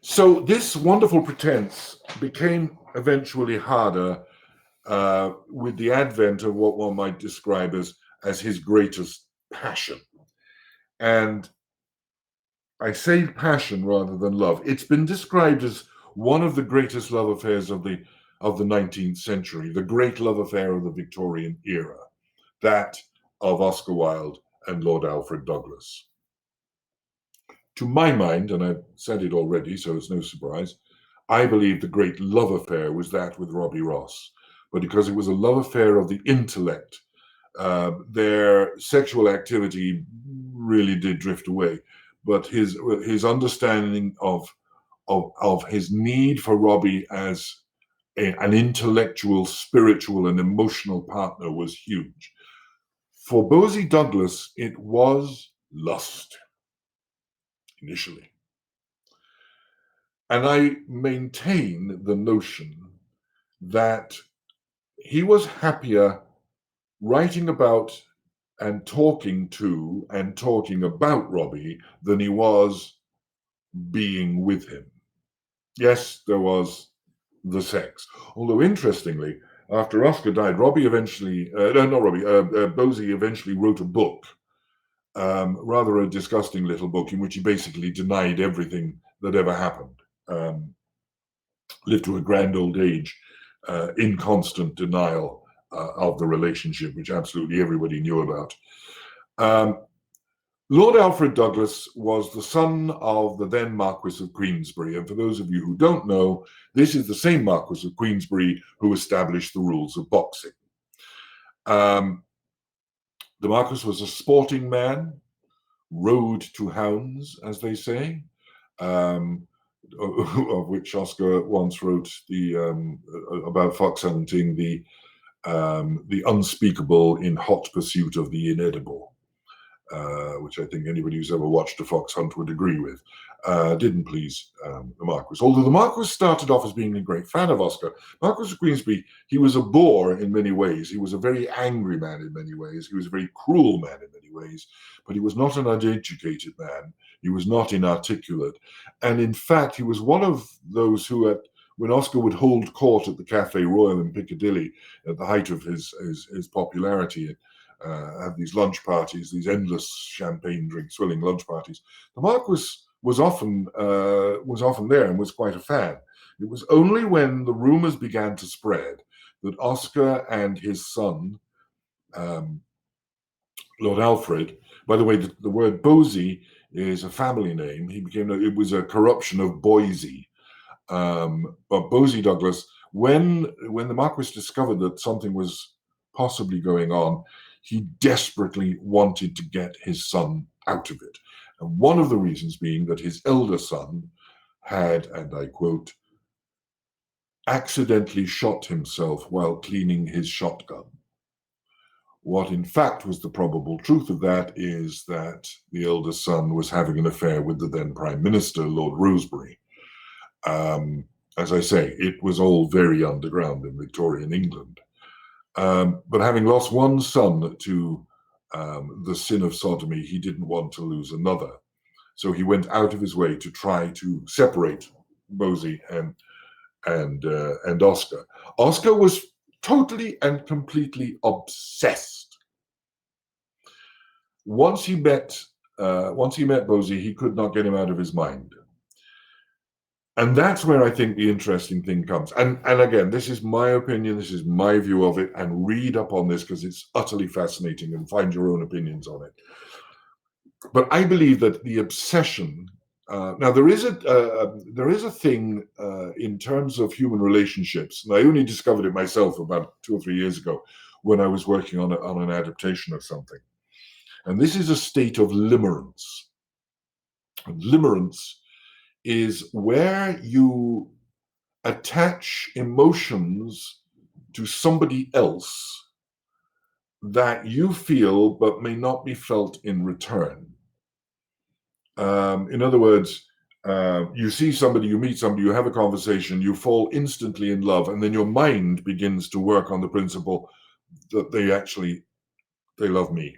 So this wonderful pretense became eventually harder with the advent of what one might describe as his greatest passion. And I say passion rather than love. It's been described as one of the greatest love affairs of the 19th century, the great love affair of the Victorian era, that of Oscar Wilde and Lord Alfred Douglas. To my mind, and I've said it already, so it's no surprise, I believe the great love affair was that with Robbie Ross, but because it was a love affair of the intellect, their sexual activity really did drift away. But his understanding of his need for Robbie as an intellectual, spiritual, and emotional partner was huge. For Bosie Douglas, it was lust initially. And I maintain the notion that he was happier writing about and talking to and talking about Robbie than he was being with him. Yes, there was the sex. Although interestingly, after Oscar died, Bosie eventually wrote a book, rather a disgusting little book in which he basically denied everything that ever happened. Lived to a grand old age in constant denial of the relationship, which absolutely everybody knew about. Lord Alfred Douglas was the son of the then Marquis of Queensberry. And for those of you who don't know, this is the same Marquis of Queensberry who established the rules of boxing. The Marquis was a sporting man, rode to hounds, as they say, of which Oscar once wrote about fox hunting, the unspeakable in hot pursuit of the inedible. Which I think anybody who's ever watched a fox hunt would agree with, didn't please the Marquis. Although the Marquis started off as being a great fan of Oscar. Marquis of Queensberry, he was a bore in many ways. He was a very angry man in many ways. He was a very cruel man in many ways. But he was not an uneducated man. He was not inarticulate. And in fact, he was one of those who, when Oscar would hold court at the Café Royal in Piccadilly at the height of his popularity, have these lunch parties, these endless champagne drink swilling lunch parties. The Marquis was often there and was quite a fan. It was only when the rumors began to spread that Oscar and his son, Lord Alfred, by the way, the word Bosie is a family name. It was a corruption of Boise. But Bosie Douglas, when the Marquis discovered that something was possibly going on, he desperately wanted to get his son out of it. And one of the reasons being that his elder son had, and I quote, accidentally shot himself while cleaning his shotgun. What in fact was the probable truth of that is that the elder son was having an affair with the then Prime Minister, Lord Rosebery. As I say, it was all very underground in Victorian England. But having lost one son to the sin of sodomy, he didn't want to lose another. So he went out of his way to try to separate Bosie and Oscar. Oscar was totally and completely obsessed. Once he met Bosie, he could not get him out of his mind. And that's where I think the interesting thing comes. And again, this is my opinion, this is my view of it, and read up on this because it's utterly fascinating and find your own opinions on it. But I believe that the obsession, now there is a thing in terms of human relationships, and I only discovered it myself about 2 or 3 years ago when I was working on an adaptation of something. And this is a state of limerence. Limerence is where you attach emotions to somebody else that you feel but may not be felt in return. In other words, you see somebody, you meet somebody, you have a conversation, you fall instantly in love, and then your mind begins to work on the principle that they love me.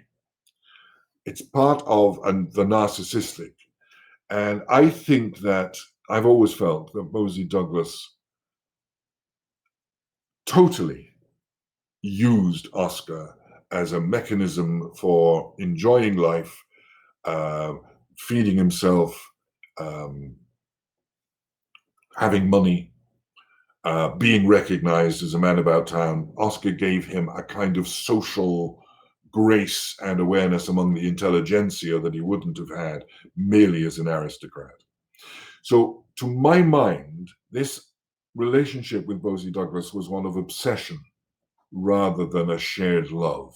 It's part of the narcissistic. And I think that I've always felt that Bosie Douglas totally used Oscar as a mechanism for enjoying life, feeding himself, having money, being recognized as a man about town. Oscar gave him a kind of social grace and awareness among the intelligentsia that he wouldn't have had merely as an aristocrat. So to my mind, this relationship with Bosie Douglas was one of obsession rather than a shared love.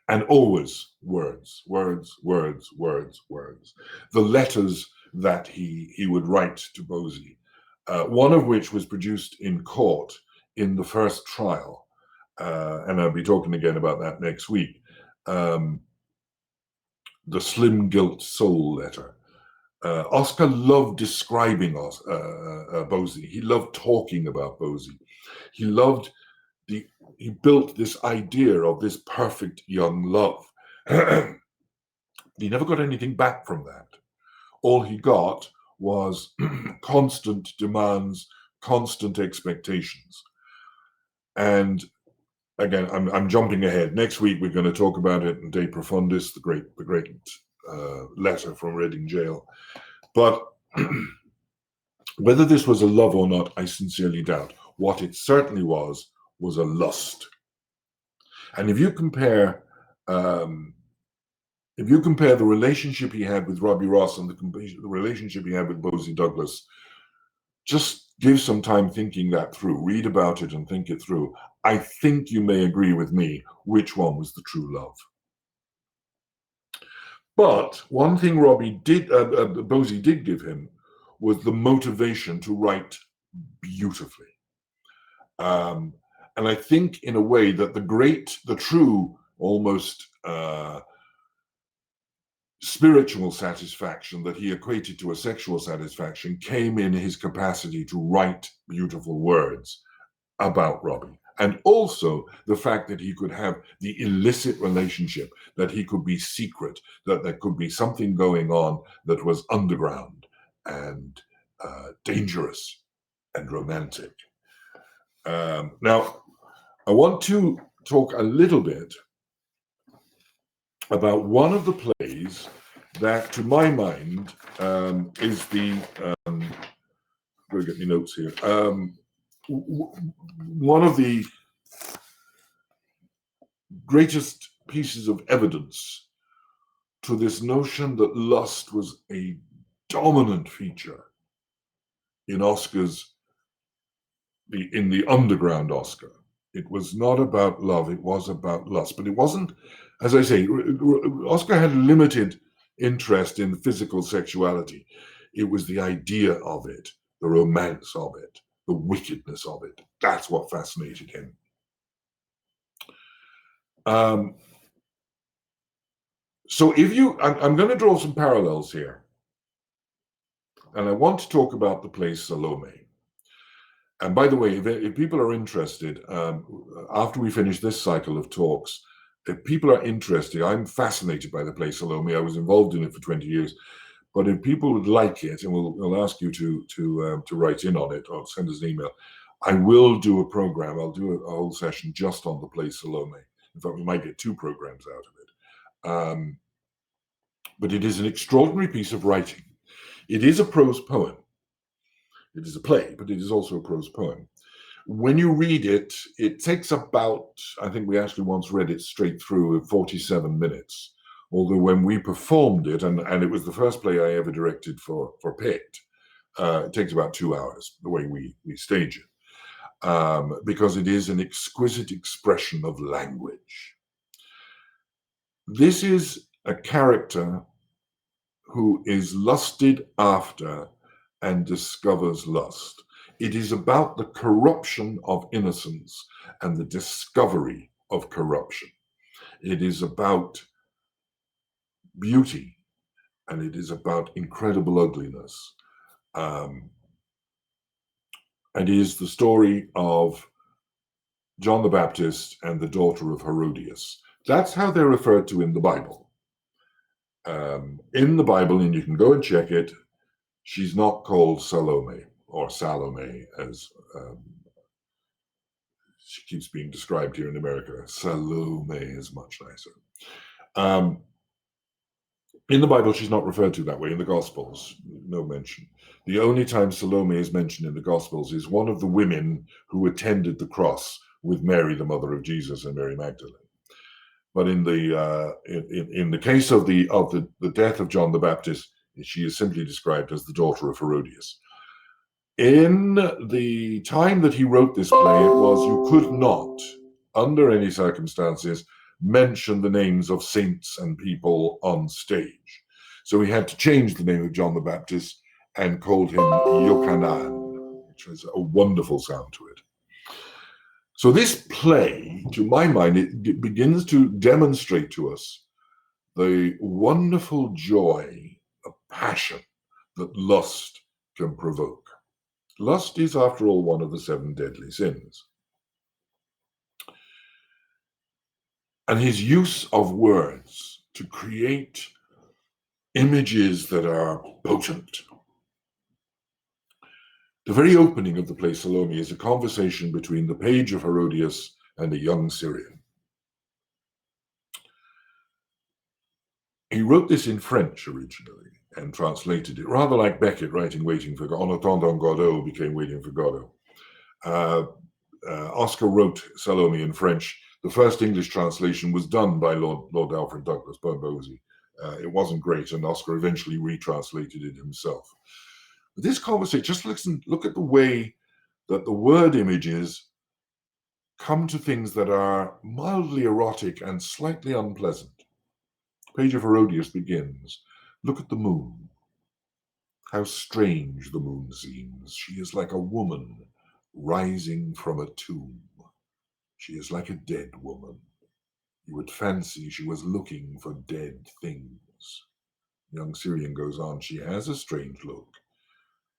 And always words, words, words, words, words. The letters that he would write to Bosie, one of which was produced in court in the first trial, and I'll be talking again about that next week, the Slim Gilt Soul letter. Oscar loved describing Bosie. He loved talking about Bosie. He built this idea of this perfect young love. He never got anything back from that. all he got was constant demands, constant expectations. And again, I'm jumping ahead. Next week we're going to talk about it in De Profundis, the great letter from Reading Jail. But whether this was a love or not, I sincerely doubt. What it certainly was a lust. And if you compare the relationship he had with Robbie Ross and the relationship he had with Bosie Douglas, just give some time thinking that through. Read about it and think it through. I think you may agree with me which one was the true love. But one thing Bosie did give him was the motivation to write beautifully. And I think in a way that the true, almost spiritual satisfaction that he equated to a sexual satisfaction came in his capacity to write beautiful words about Robbie. And also the fact that he could have the illicit relationship, that he could be secret, that there could be something going on that was underground and dangerous and romantic. Now, I want to talk a little bit about one of the plays that, to my mind, is the I'm going to get my notes here. One of the greatest pieces of evidence to this notion that lust was a dominant feature in in the underground Oscar. It was not about love, it was about lust. But it wasn't, as I say, Oscar had limited interest in physical sexuality. It was the idea of it, the romance of it, the wickedness of it. That's what fascinated him. So I'm going to draw some parallels here. And I want to talk about the play Salome. And by the way, if people are interested, after we finish this cycle of talks, if people are interested, I'm fascinated by the play Salome. I was involved in it for 20 years. But if people would like it, and we'll ask you to write in on it or send us an email, I will do a program. I'll do a whole session just on the play Salome. In fact, we might get 2 programs out of it. But it is an extraordinary piece of writing. It is a prose poem. It is a play, but it is also a prose poem. When you read it, it takes about, I think we actually once read it straight through, 47 minutes. Although when we performed it, and it was the first play I ever directed for PICT, it takes about 2 hours, the way we stage it, because it is an exquisite expression of language. This is a character who is lusted after and discovers lust. It is about the corruption of innocence and the discovery of corruption. It is about beauty, and it is about incredible ugliness. It is the story of John the Baptist and the daughter of Herodias. That's how they're referred to in the Bible. In the Bible, and you can go and check it, she's not called Salome or Salome, as she keeps being described here in America. Salome is much nicer. In the Bible, she's not referred to that way. In the Gospels, no mention. The only time Salome is mentioned in the Gospels is one of the women who attended the cross with Mary, the mother of Jesus, and Mary Magdalene. But in the case of the death of John the Baptist, she is simply described as the daughter of Herodias. In the time that he wrote this play, it was you could not, under any circumstances, mention the names of saints and people on stage. So he had to change the name of John the Baptist and called him Yochanan, which has a wonderful sound to it. So this play, to my mind, it begins to demonstrate to us the wonderful joy, a passion that lust can provoke. Lust is, after all, one of the 7 deadly sins. And his use of words to create images that are potent. The very opening of the play Salome is a conversation between the page of Herodias and a young Syrian. He wrote this in French originally and translated it, rather like Beckett writing Waiting for Godot. En attendant Godot became Waiting for Godot. Oscar wrote Salome in French. The first English translation was done by Lord Alfred Douglas Bosie. It wasn't great, and Oscar eventually retranslated it himself. But this conversation, just look at the way that the word images come to things that are mildly erotic and slightly unpleasant. Page of Herodias begins. Look at the moon. How strange the moon seems. She is like a woman rising from a tomb. She is like a dead woman. You would fancy she was looking for dead things. Young Syrian goes on. She has a strange look.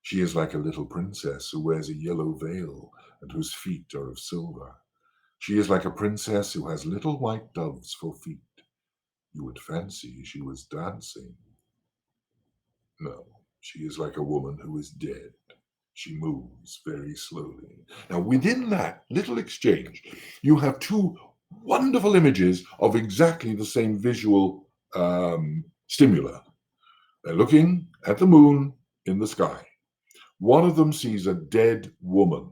She is like a little princess who wears a yellow veil and whose feet are of silver. She is like a princess who has little white doves for feet. You would fancy she was dancing. No, she is like a woman who is dead. She moves very slowly. Now, within that little exchange, you have two wonderful images of exactly the same visual stimuli. They're looking at the moon in the sky. One of them sees a dead woman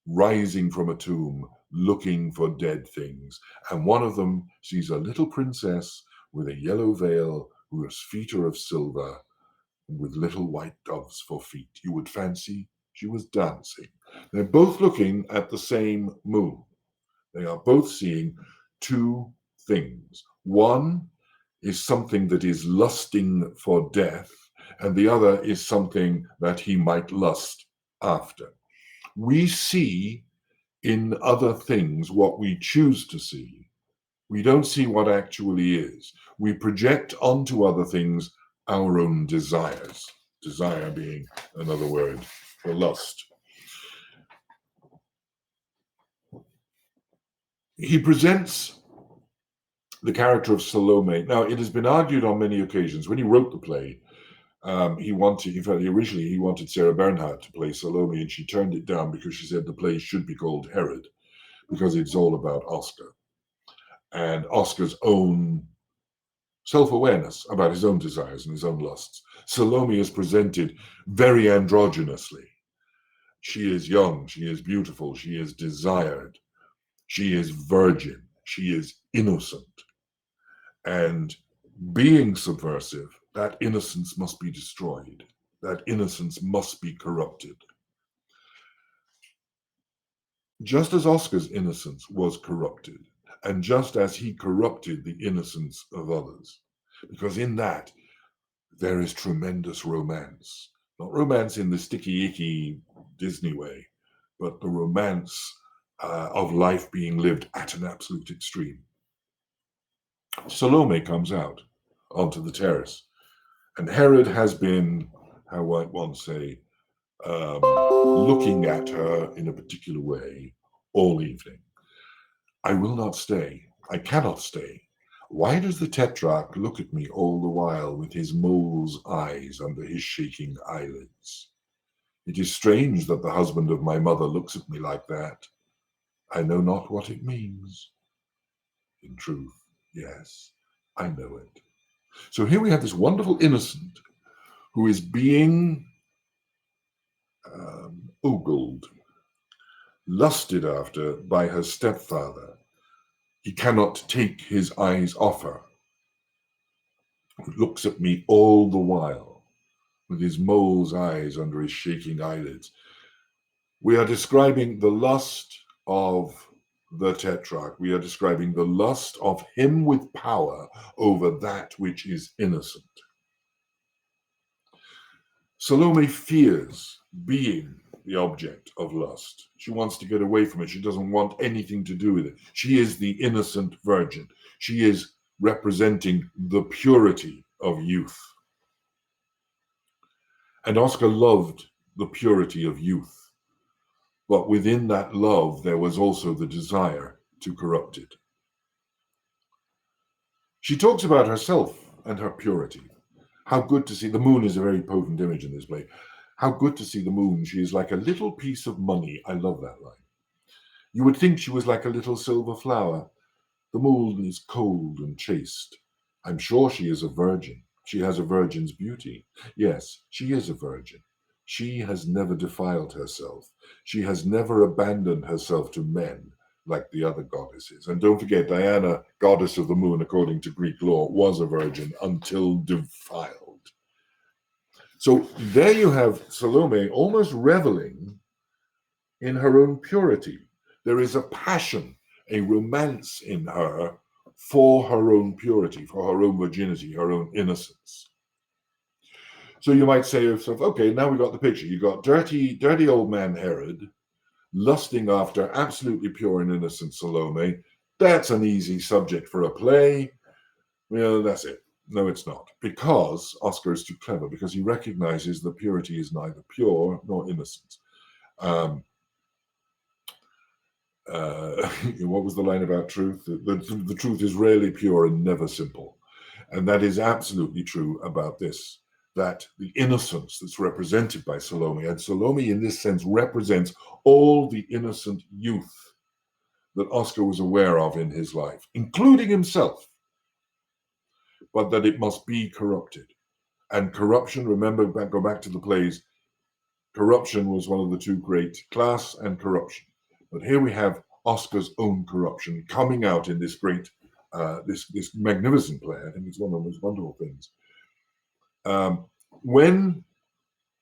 rising from a tomb, looking for dead things. And one of them sees a little princess with a yellow veil, whose feet are of silver, with little white doves for feet. You would fancy she was dancing. They're both looking at the same moon. They are both seeing two things. One is something that is lusting for death, and the other is something that he might lust after. We see in other things what we choose to see. We don't see what actually is. We project onto other things our own desires. Desire being another word for lust. He presents the character of Salome. Now, it has been argued on many occasions. When he wrote the play, originally he wanted Sarah Bernhardt to play Salome, and she turned it down because she said the play should be called Herod, because it's all about Oscar and Oscar's own self-awareness about his own desires and his own lusts. Salome is presented very androgynously. She is young, she is beautiful, she is desired, she is virgin, she is innocent. And being subversive, that innocence must be destroyed. That innocence must be corrupted. Just as Oscar's innocence was corrupted, and just as he corrupted the innocence of others, because in that there is tremendous romance. Not romance in the sticky, icky Disney way, but the romance of life being lived at an absolute extreme. Salome comes out onto the terrace, and Herod has been, how might one say, looking at her in a particular way all evening. I will not stay. I cannot stay. Why does the Tetrarch look at me all the while with his mole's eyes under his shaking eyelids? It is strange that the husband of my mother looks at me like that. I know not what it means. In truth, yes, I know it. So here we have this wonderful innocent who is being ogled, lusted after by her stepfather. He cannot take his eyes off her. He looks at me all the while with his mole's eyes under his shaking eyelids. We are describing the lust of the Tetrarch. We are describing the lust of him with power over that which is innocent. Salome fears being the object of lust. She wants to get away from it. She doesn't want anything to do with it. She is the innocent virgin. She is representing the purity of youth. And Oscar loved the purity of youth. But within that love, there was also the desire to corrupt it. She talks about herself and her purity. How good to see the moon is a very potent image in this play. How good to see the moon. She is like a little piece of money. I love that line. You would think she was like a little silver flower. The moon is cold and chaste. I'm sure she is a virgin. She has a virgin's beauty. Yes, she is a virgin. She has never defiled herself. She has never abandoned herself to men like the other goddesses. And don't forget, Diana, goddess of the moon, according to Greek law, was a virgin until defiled. So there you have Salome almost reveling in her own purity. There is a passion, a romance in her for her own purity, for her own virginity, her own innocence. So you might say to yourself, okay, now we got the picture. You got dirty old man Herod lusting after absolutely pure and innocent Salome. That's an easy subject for a play. Well, that's it. No, it's not. Because Oscar is too clever, because he recognizes that purity is neither pure nor innocent. What was the line about truth? The truth is rarely pure and never simple. And that is absolutely true about this, that the innocence that's represented by Salome, and Salome in this sense represents all the innocent youth that Oscar was aware of in his life, including himself, but that it must be corrupted. And corruption, remember, go back to the plays, corruption was one of the two great, class and corruption. But here we have Oscar's own corruption coming out in this great, this magnificent play. I think it's one of the most wonderful things. When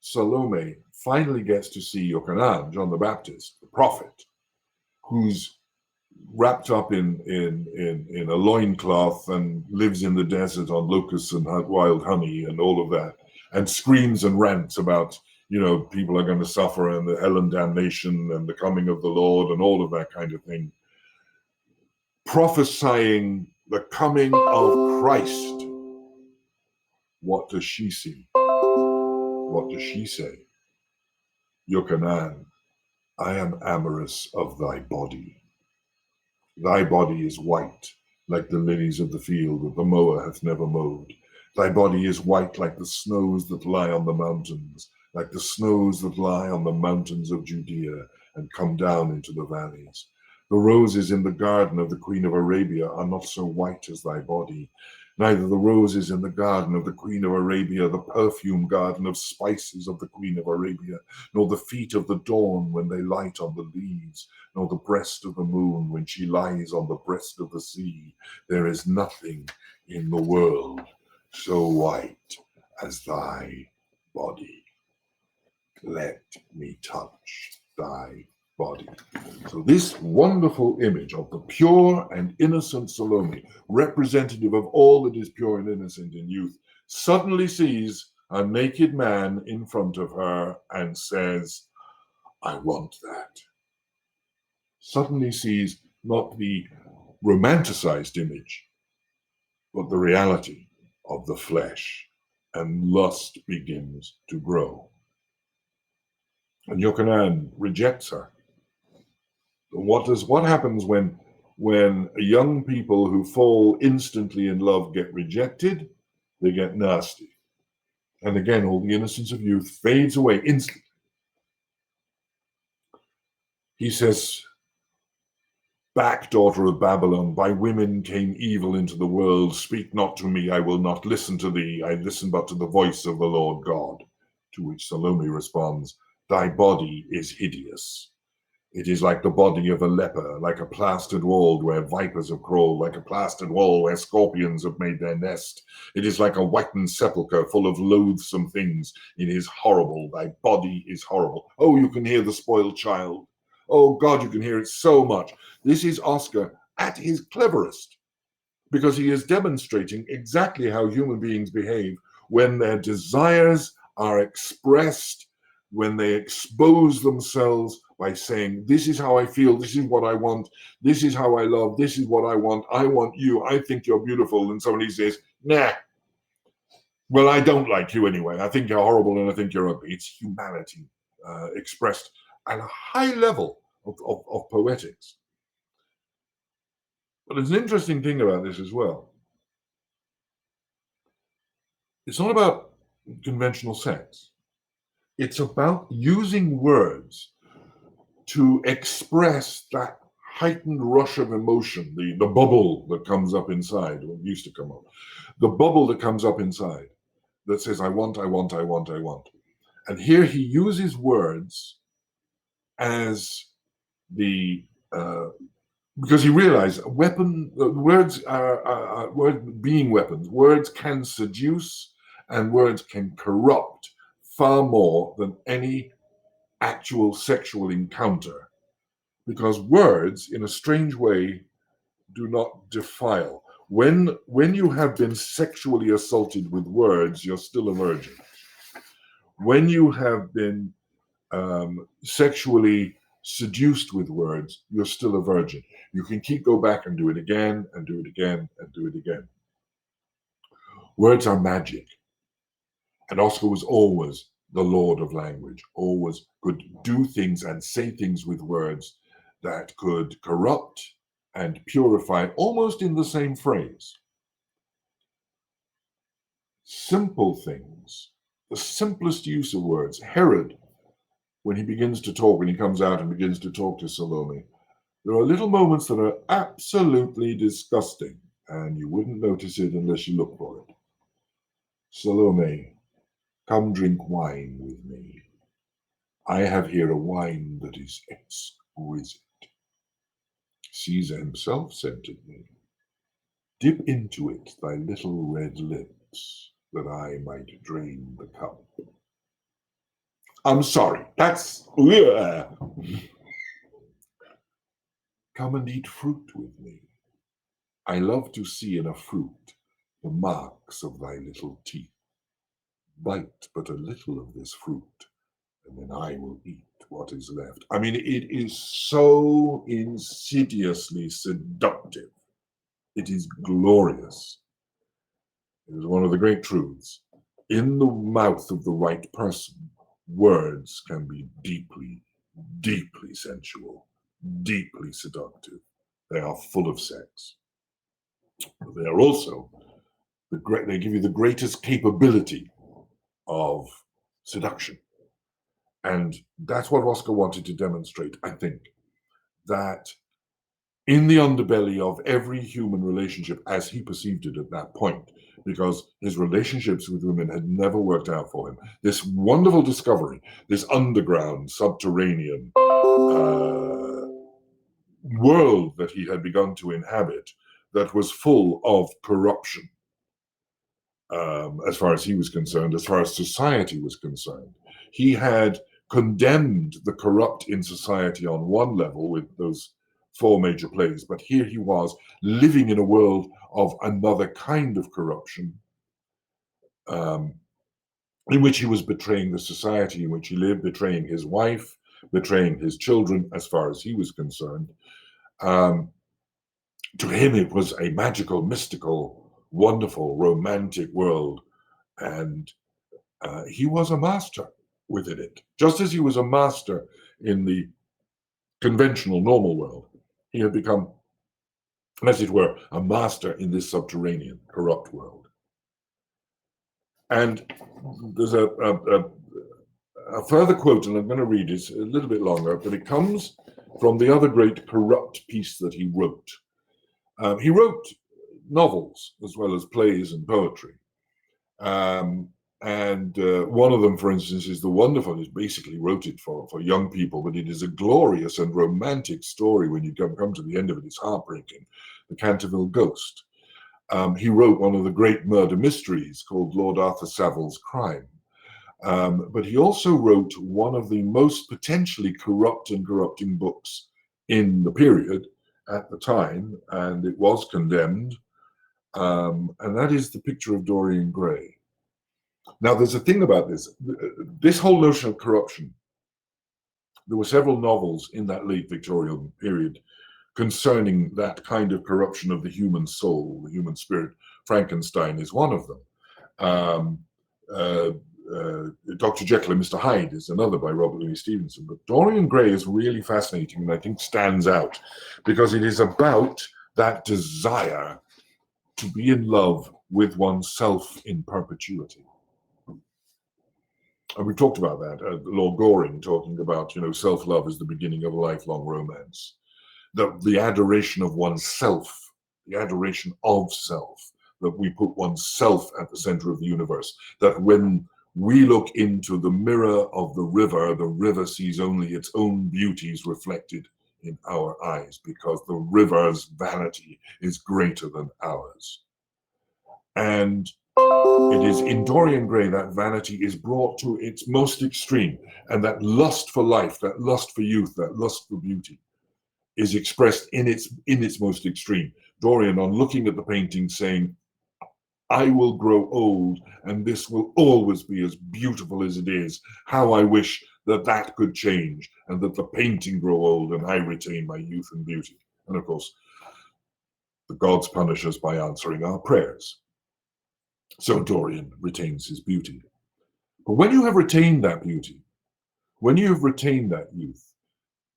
Salome finally gets to see Yochanan, John the Baptist, the prophet, who's wrapped up in a loincloth and lives in the desert on locusts and wild honey and all of that, and screams and rants about, people are going to suffer and the hell and damnation and the coming of the Lord and all of that kind of thing, prophesying the coming of Christ. What does she see? What does she say? Yochanan, I am amorous of thy body. Thy body is white, like the lilies of the field that the mower hath never mowed. Thy body is white like the snows that lie on the mountains, like the snows that lie on the mountains of Judea and come down into the valleys. The roses in the garden of the Queen of Arabia are not so white as thy body, neither the roses in the garden of the Queen of Arabia, the perfume garden of spices of the Queen of Arabia, nor the feet of the dawn when they light on the leaves, nor the breast of the moon when she lies on the breast of the sea. There is nothing in the world so white as thy body. Let me touch thy body. So this wonderful image of the pure and innocent Salome, representative of all that is pure and innocent in youth, suddenly sees a naked man in front of her and says, I want that. Suddenly sees not the romanticized image, but the reality of the flesh, and lust begins to grow. And Yochanan rejects her. What happens when young people who fall instantly in love get rejected? They get nasty. And again, all the innocence of youth fades away instantly. He says, back, daughter of Babylon, by women came evil into the world. Speak not to me, I will not listen to thee. I listen but to the voice of the Lord God. To which Salome responds, thy body is hideous. It is like the body of a leper, like a plastered wall where vipers have crawled, like a plastered wall where scorpions have made their nest. It is like a whitened sepulchre full of loathsome things. It is horrible. Thy body is horrible. Oh, you can hear the spoiled child. Oh, God, you can hear it so much. This is Oscar at his cleverest, because he is demonstrating exactly how human beings behave when their desires are expressed, when they expose themselves by saying, this is how I feel, this is what I want, this is how I love, this is what I want you, I think you're beautiful. And somebody says, nah, well, I don't like you anyway. I think you're horrible and I think you're ugly. It's humanity expressed at a high level of poetics. But there's an interesting thing about this as well. it's not about conventional sex. It's about using words to express that heightened rush of emotion, the bubble that comes up inside, or used to come up, the bubble that comes up inside that says, I want, I want, I want, I want. And here he uses words as the, because he realized words are being weapons. Words can seduce and words can corrupt far more than any actual sexual encounter, because words, in a strange way, do not defile. When you have been sexually assaulted with words, you're still a virgin. When you have been sexually seduced with words, you're still a virgin. You can go back and do it again and do it again and do it again. Words are magic. And Oscar was always the lord of language, always could do things and say things with words that could corrupt and purify almost in the same phrase. Simple things, the simplest use of words. Herod, when he begins to talk, when he comes out and begins to talk to Salome, there are little moments that are absolutely disgusting, and you wouldn't notice it unless you look for it. Salome, come drink wine with me. I have here a wine that is exquisite. Caesar himself sent it me. Dip into it thy little red lips, that I might drain the cup. I'm sorry, that's... Come and eat fruit with me. I love to see in a fruit the marks of thy little teeth. Bite but a little of this fruit, and then I will eat what is left. I mean, it is so insidiously seductive. It is glorious. It is one of the great truths. In the mouth of the right person, words can be deeply, deeply sensual, deeply seductive. They are full of sex. But they are also, they give you the greatest capability of seduction. And that's what Oscar wanted to demonstrate, I think, that in the underbelly of every human relationship, as he perceived it at that point, because his relationships with women had never worked out for him, this wonderful discovery, this underground, subterranean world that he had begun to inhabit that was full of corruption, as far as he was concerned, as far as society was concerned. He had condemned the corrupt in society on one level with those 4 major plays, but here he was living in a world of another kind of corruption, in which he was betraying the society in which he lived, betraying his wife, betraying his children, as far as he was concerned. To him, it was a magical, mystical, wonderful, romantic world, and he was a master within it. Just as he was a master in the conventional, normal world, he had become, as it were, a master in this subterranean, corrupt world. And there's a further quote, and I'm going to read it. It's a little bit longer, but it comes from the other great corrupt piece that he wrote. He wrote novels as well as plays and poetry. And one of them, for instance, is the wonderful, he basically wrote it for young people, but it is a glorious and romantic story when you come to the end of it. It's heartbreaking. The Canterville Ghost. He wrote one of the great murder mysteries called Lord Arthur Savile's Crime. But he also wrote one of the most potentially corrupt and corrupting books in the period at the time, and it was condemned, and that is The Picture of Dorian Gray. Now, there's a thing about this whole notion of corruption. There were several novels in that late Victorian period concerning that kind of corruption of the human soul, the human spirit. Frankenstein is one of them. Dr. Jekyll and Mr Hyde is another by Robert Louis Stevenson. But Dorian Gray is really fascinating and I think stands out because it is about that desire to be in love with oneself in perpetuity. And we talked about that. Lord Goring talking about, self-love is the beginning of a lifelong romance. The adoration of oneself, the adoration of self, that we put oneself at the center of the universe, that when we look into the mirror of the river sees only its own beauties reflected in our eyes, because the river's vanity is greater than ours. And it is in Dorian Gray that vanity is brought to its most extreme, and that lust for life, that lust for youth, that lust for beauty is expressed in its most extreme. Dorian, on looking at the painting, saying, I will grow old, and this will always be as beautiful as it is. How I wish that could change, and that the painting grow old, and I retain my youth and beauty. And of course, the gods punish us by answering our prayers. So Dorian retains his beauty. But when you have retained that beauty, when you have retained that youth,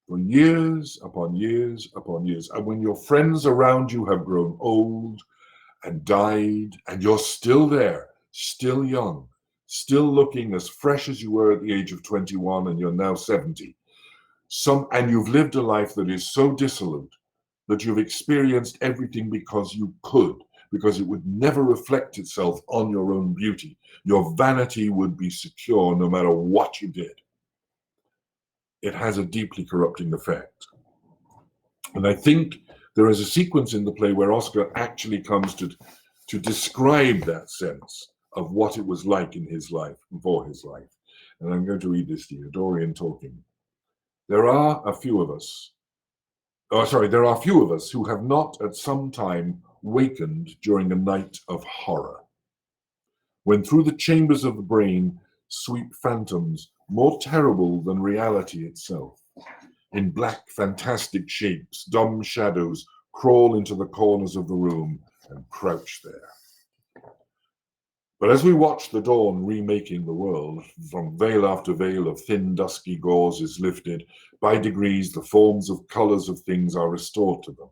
for years upon years upon years, and when your friends around you have grown old and died, and you're still there, still young, still looking as fresh as you were at the age of 21, and you're now 70, and you've lived a life that is so dissolute that you've experienced everything because you could, because it would never reflect itself on your own beauty. Your vanity would be secure no matter what you did. It has a deeply corrupting effect. And I think there is a sequence in the play where Oscar actually comes to describe that sense of what it was like in his life, for his life. And I'm going to read this to you, Dorian talking. There are few of us who have not at some time wakened during a night of horror, when through the chambers of the brain sweep phantoms more terrible than reality itself. In black, fantastic shapes, dumb shadows crawl into the corners of the room and crouch there. But as we watch the dawn remaking the world, from veil after veil of thin, dusky gauze is lifted, by degrees the forms of colors of things are restored to them.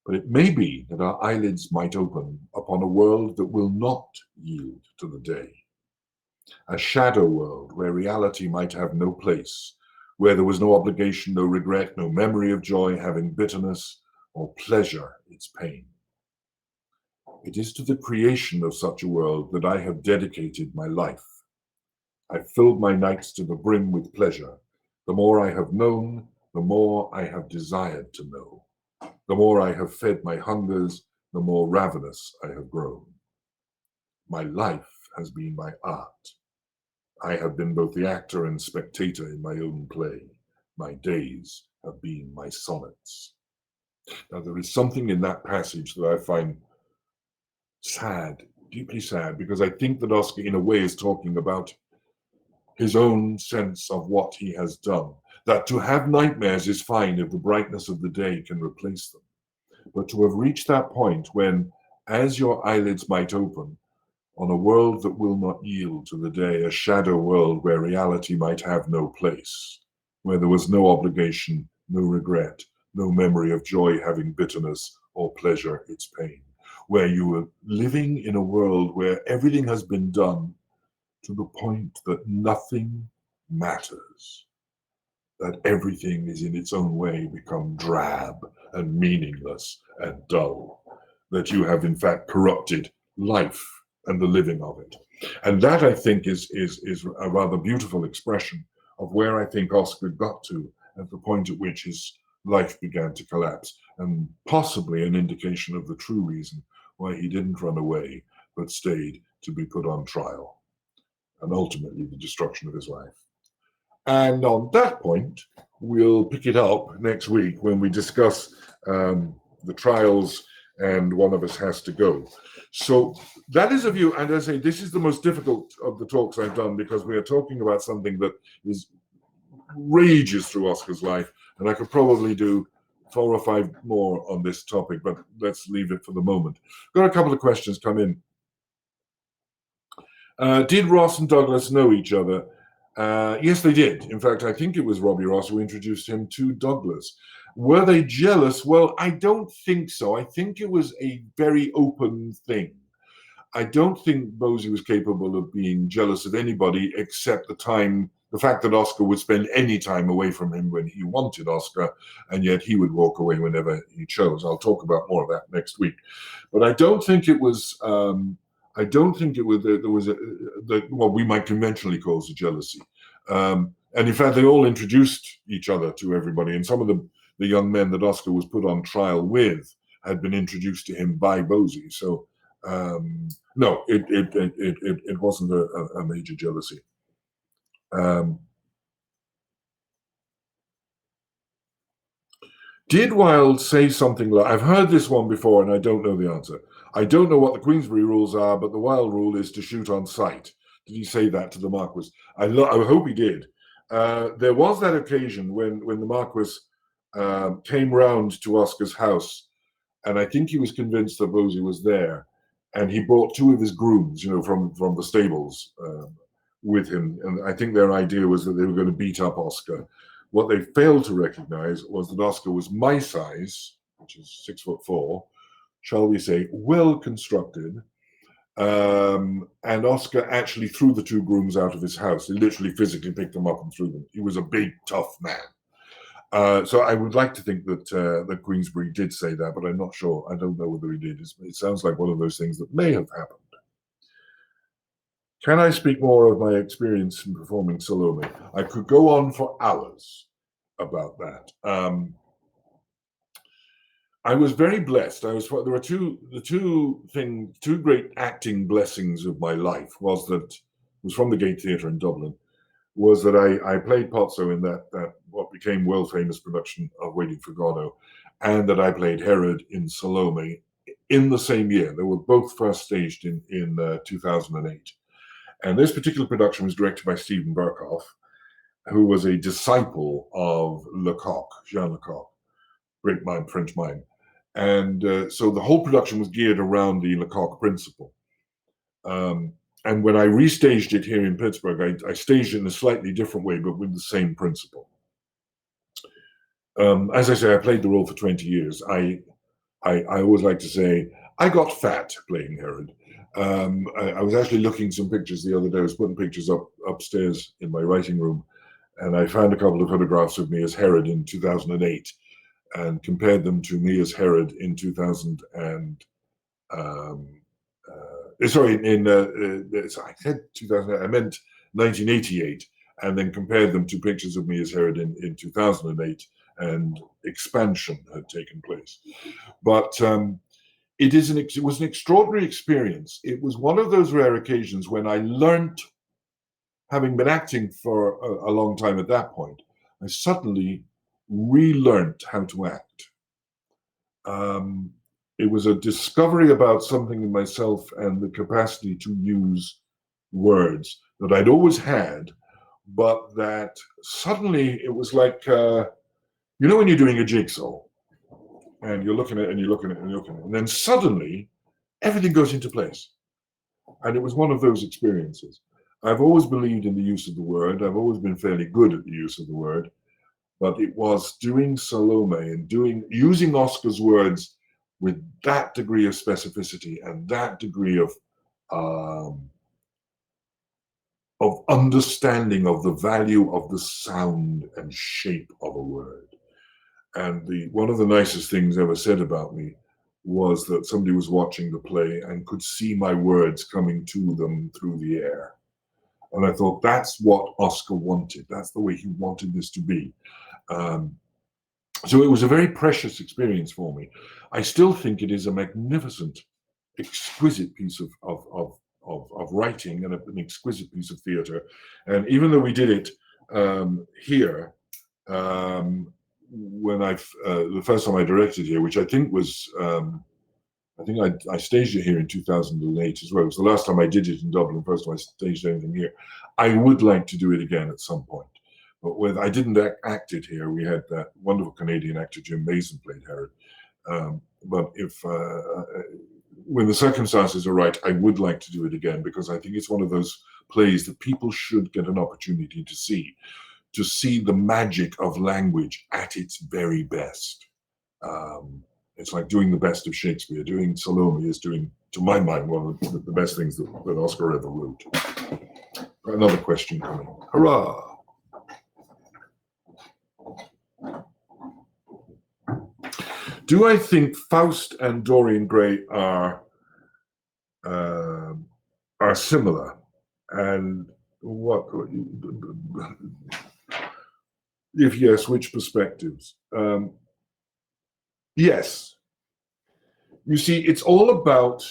But it may be that our eyelids might open upon a world that will not yield to the day. A shadow world where reality might have no place, where there was no obligation, no regret, no memory of joy having bitterness, or pleasure its pain. It is to the creation of such a world that I have dedicated my life. I filled my nights to the brim with pleasure. The more I have known, the more I have desired to know. The more I have fed my hungers, the more ravenous I have grown. My life has been my art. I have been both the actor and spectator in my own play. My days have been my sonnets. Now, there is something in that passage that I find sad, deeply sad, because I think that Oscar, in a way, is talking about his own sense of what he has done. That to have nightmares is fine if the brightness of the day can replace them. But to have reached that point when, as your eyelids might open, on a world that will not yield to the day, a shadow world where reality might have no place, where there was no obligation, no regret, no memory of joy having bitterness or pleasure its pain, where you were living in a world where everything has been done to the point that nothing matters, that everything is in its own way become drab and meaningless and dull, that you have in fact corrupted life and the living of it. And that, I think, is a rather beautiful expression of where I think Oscar got to at the point at which his life began to collapse, and possibly an indication of the true reason why he didn't run away, but stayed to be put on trial, and ultimately the destruction of his life. And on that point, we'll pick it up next week when we discuss the trials and one of us has to go. So that is a view, and as I say, this is the most difficult of the talks I've done because we are talking about something that rages through Oscar's life, and I could probably do 4 or 5 more on this topic, but let's leave it for the moment. Got a couple of questions come in. Did Ross and Douglas know each other? Yes, they did. In fact, I think it was Robbie Ross who introduced him to Douglas. Were they jealous? Well, I don't think so. I think it was a very open thing. I don't think Bosie was capable of being jealous of anybody except the fact that Oscar would spend any time away from him when he wanted Oscar, and yet he would walk away whenever he chose. I'll talk about more of that next week. But I don't think it was, there was what we might conventionally call a jealousy. And in fact, they all introduced each other to everybody, and some of the young men that Oscar was put on trial with had been introduced to him by Bosie. So no, it wasn't a major jealousy. Did Wilde say something like, I've heard this one before and I don't know the answer. I don't know what the Queensberry rules are, but the Wilde rule is to shoot on sight. Did he say that to the Marquis? I hope he did. There was that occasion when the Marquis came round to Oscar's house, and I think he was convinced that Bosie was there, and he brought two of his grooms, from the stables with him, and I think their idea was that they were going to beat up Oscar. What they failed to recognize was that Oscar was my size, which is 6'4", shall we say, well constructed. And Oscar actually threw the two grooms out of his house. He literally physically picked them up and threw them. He was a big, tough man. So I would like to think that Queensberry did say that, but I'm not sure. I don't know whether he did. It sounds like one of those things that may have happened. Can I speak more of my experience in performing Salome? I could go on for hours about that. I was very blessed. There were two great acting blessings of my life. Was from the Gate Theatre in Dublin. Was that I played Pozzo in that what became world famous production of Waiting for Godot, and that I played Herod in Salome in the same year. They were both first staged in 2008. And this particular production was directed by Steven Berkoff, who was a disciple of Lecoq, Jean Lecoq, great mind, French mind. And so the whole production was geared around the Lecoq principle. And when I restaged it here in Pittsburgh, I staged it in a slightly different way, but with the same principle. As I say, I played the role for 20 years. I always like to say, I got fat playing Herod. I was actually looking some pictures the other day. I was putting pictures upstairs in my writing room, and I found a couple of photographs of me as Herod in 2008 and compared them to me as Herod in 2000 and I said 2000, I meant 1988, and then compared them to pictures of me as Herod in 2008, and expansion had taken place. But it was an extraordinary experience. It was one of those rare occasions when I learned, having been acting for a long time at that point, I suddenly relearned how to act. It was a discovery about something in myself and the capacity to use words that I'd always had, but that suddenly it was like, when you're doing a jigsaw, and you're looking at it, and you're looking at it, and you're looking at it, and then suddenly everything goes into place. And it was one of those experiences. I've always believed in the use of the word. I've always been fairly good at the use of the word. But it was doing Salome and using Oscar's words with that degree of specificity and that degree of understanding of the value of the sound and shape of a word. And one of the nicest things ever said about me was that somebody was watching the play and could see my words coming to them through the air. And I thought, that's what Oscar wanted. That's the way he wanted this to be. So it was a very precious experience for me. I still think it is a magnificent, exquisite piece of writing and an exquisite piece of theatre. And even though we did it here, when the first time I directed here, which I think was, I staged it here in 2008 as well. It was the last time I did it in Dublin, first time I staged anything here. I would like to do it again at some point. But I didn't act it here. We had that wonderful Canadian actor, Jim Mason, played Herod. But when the circumstances are right, I would like to do it again, because I think it's one of those plays that people should get an opportunity to see, to see the magic of language at its very best. It's like doing the best of Shakespeare. Doing Salome is doing, to my mind, one of the best things that Oscar ever wrote. Another question coming. Hurrah! Do I think Faust and Dorian Gray are similar? And what, if yes, which perspectives? Yes. You see, it's all about,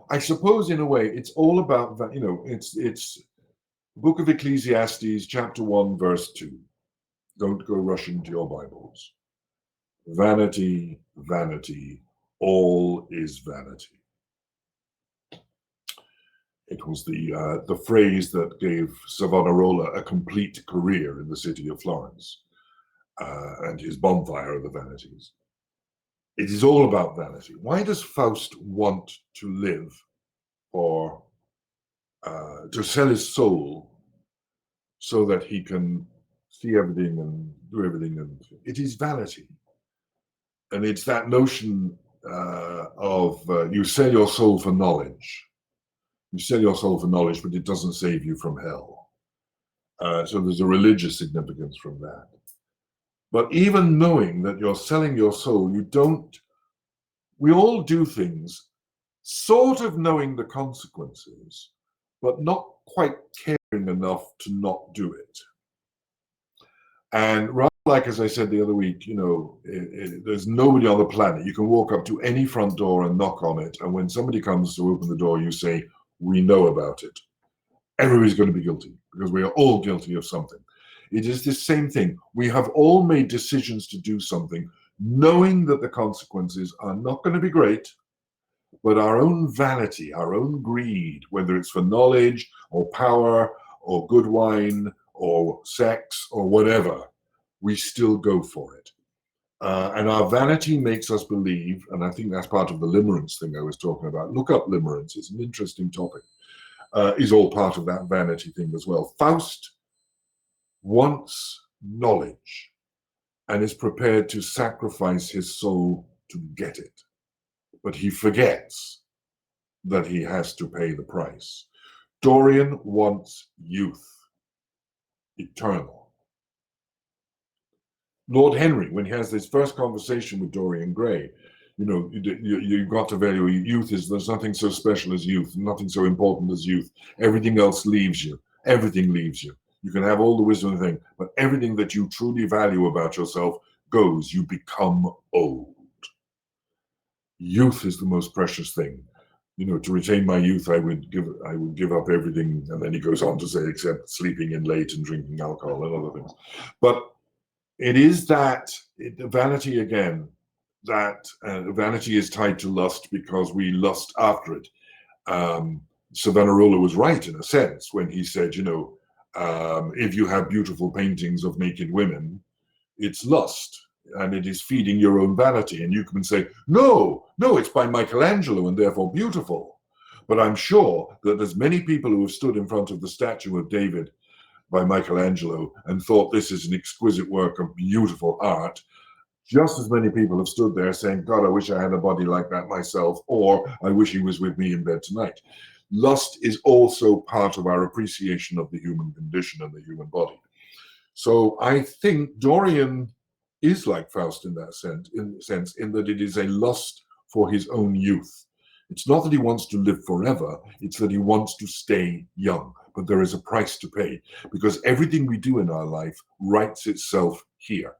I suppose in a way, it's all about that, it's Book of Ecclesiastes, chapter 1, verse 2. Don't go rushing to your Bibles. Vanity, vanity, all is vanity. It was the phrase that gave Savonarola a complete career in the city of Florence, and his bonfire of the vanities. It is all about vanity. Why does Faust want to live or to sell his soul so that he can see everything and do everything? And it is vanity. And it's that notion of you sell your soul for knowledge. You sell your soul for knowledge, but it doesn't save you from hell. So there's a religious significance from that. But even knowing that you're selling your soul, we all do things sort of knowing the consequences, but not quite caring enough to not do it. And rather like, as I said the other week, there's nobody on the planet. You can walk up to any front door and knock on it. And when somebody comes to open the door, you say, we know about it. Everybody's going to be guilty because we are all guilty of something. It is the same thing. We have all made decisions to do something, knowing that the consequences are not going to be great, but our own vanity, our own greed, whether it's for knowledge or power or good wine or sex or whatever, we still go for it. And our vanity makes us believe, and I think that's part of the limerence thing I was talking about. Look up limerence, it's an interesting topic. Is all part of that vanity thing as well. Faust wants knowledge and is prepared to sacrifice his soul to get it. But he forgets that he has to pay the price. Dorian wants youth, eternal. Lord Henry, when he has this first conversation with Dorian Gray, you've got to value youth. There's nothing so special as youth, nothing so important as youth. Everything else leaves you. Everything leaves you. You can have all the wisdom and thing, but everything that you truly value about yourself goes. You become old. Youth is the most precious thing. To retain my youth, I would give up everything. And then he goes on to say, except sleeping in late and drinking alcohol and other things. But it is vanity again. That vanity is tied to lust because we lust after it. Savonarola was right in a sense when he said, if you have beautiful paintings of naked women, it's lust and it is feeding your own vanity. And you can say, no, it's by Michelangelo and therefore beautiful. But I'm sure that there's many people who have stood in front of the statue of David by Michelangelo and thought this is an exquisite work of beautiful art. Just as many people have stood there saying, God, I wish I had a body like that myself, or I wish he was with me in bed tonight. Lust is also part of our appreciation of the human condition and the human body. So I think Dorian is like Faust in that sense, in that it is a lust for his own youth. It's not that he wants to live forever, it's that he wants to stay young. But there is a price to pay, because everything we do in our life writes itself here.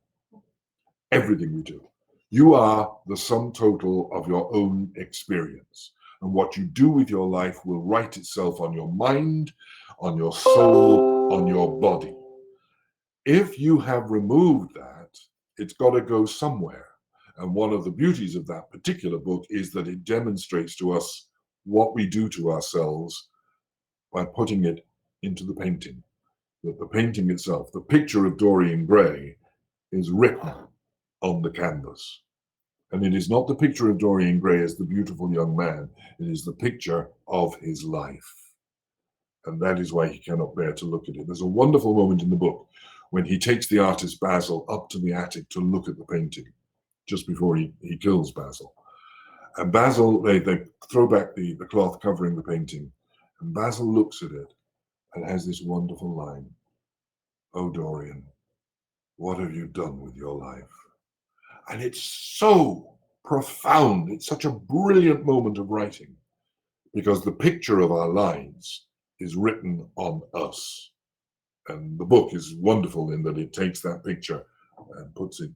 Everything we do. You are the sum total of your own experience. And what you do with your life will write itself on your mind, on your soul, on your body. If you have removed that, it's got to go somewhere. And one of the beauties of that particular book is that it demonstrates to us what we do to ourselves by putting it into the painting. That the painting itself, the picture of Dorian Gray, is written on the canvas. And it is not the picture of Dorian Gray as the beautiful young man, it is the picture of his life. and that is why he cannot bear to look at it. There's a wonderful moment in the book when he takes the artist Basil up to the attic to look at the painting, just before he kills Basil. And Basil, they throw back the cloth covering the painting, and Basil looks at it and has this wonderful line, "Oh, Dorian, what have you done with your life?" And it's so profound. It's such a brilliant moment of writing, because the picture of our lives is written on us. And the book is wonderful in that it takes that picture and puts it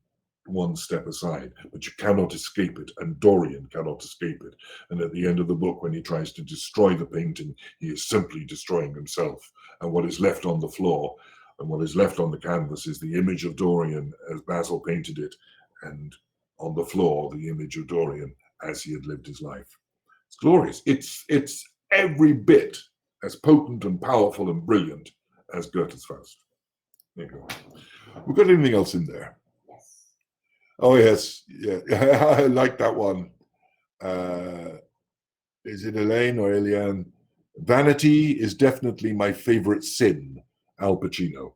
one step aside, but you cannot escape it, and Dorian cannot escape it. And at the end of the book, when he tries to destroy the painting, he is simply destroying himself. And what is left on the floor and what is left on the canvas is the image of Dorian as Basil painted it, and on the floor, the image of Dorian as he had lived his life. It's glorious. It's every bit as potent and powerful and brilliant as Goethe's Faust. There you go. We've got anything else in there? Yes. Oh, yes. Yeah. I like that one. Is it Elaine or Eliane? Vanity is definitely my favorite sin, Al Pacino.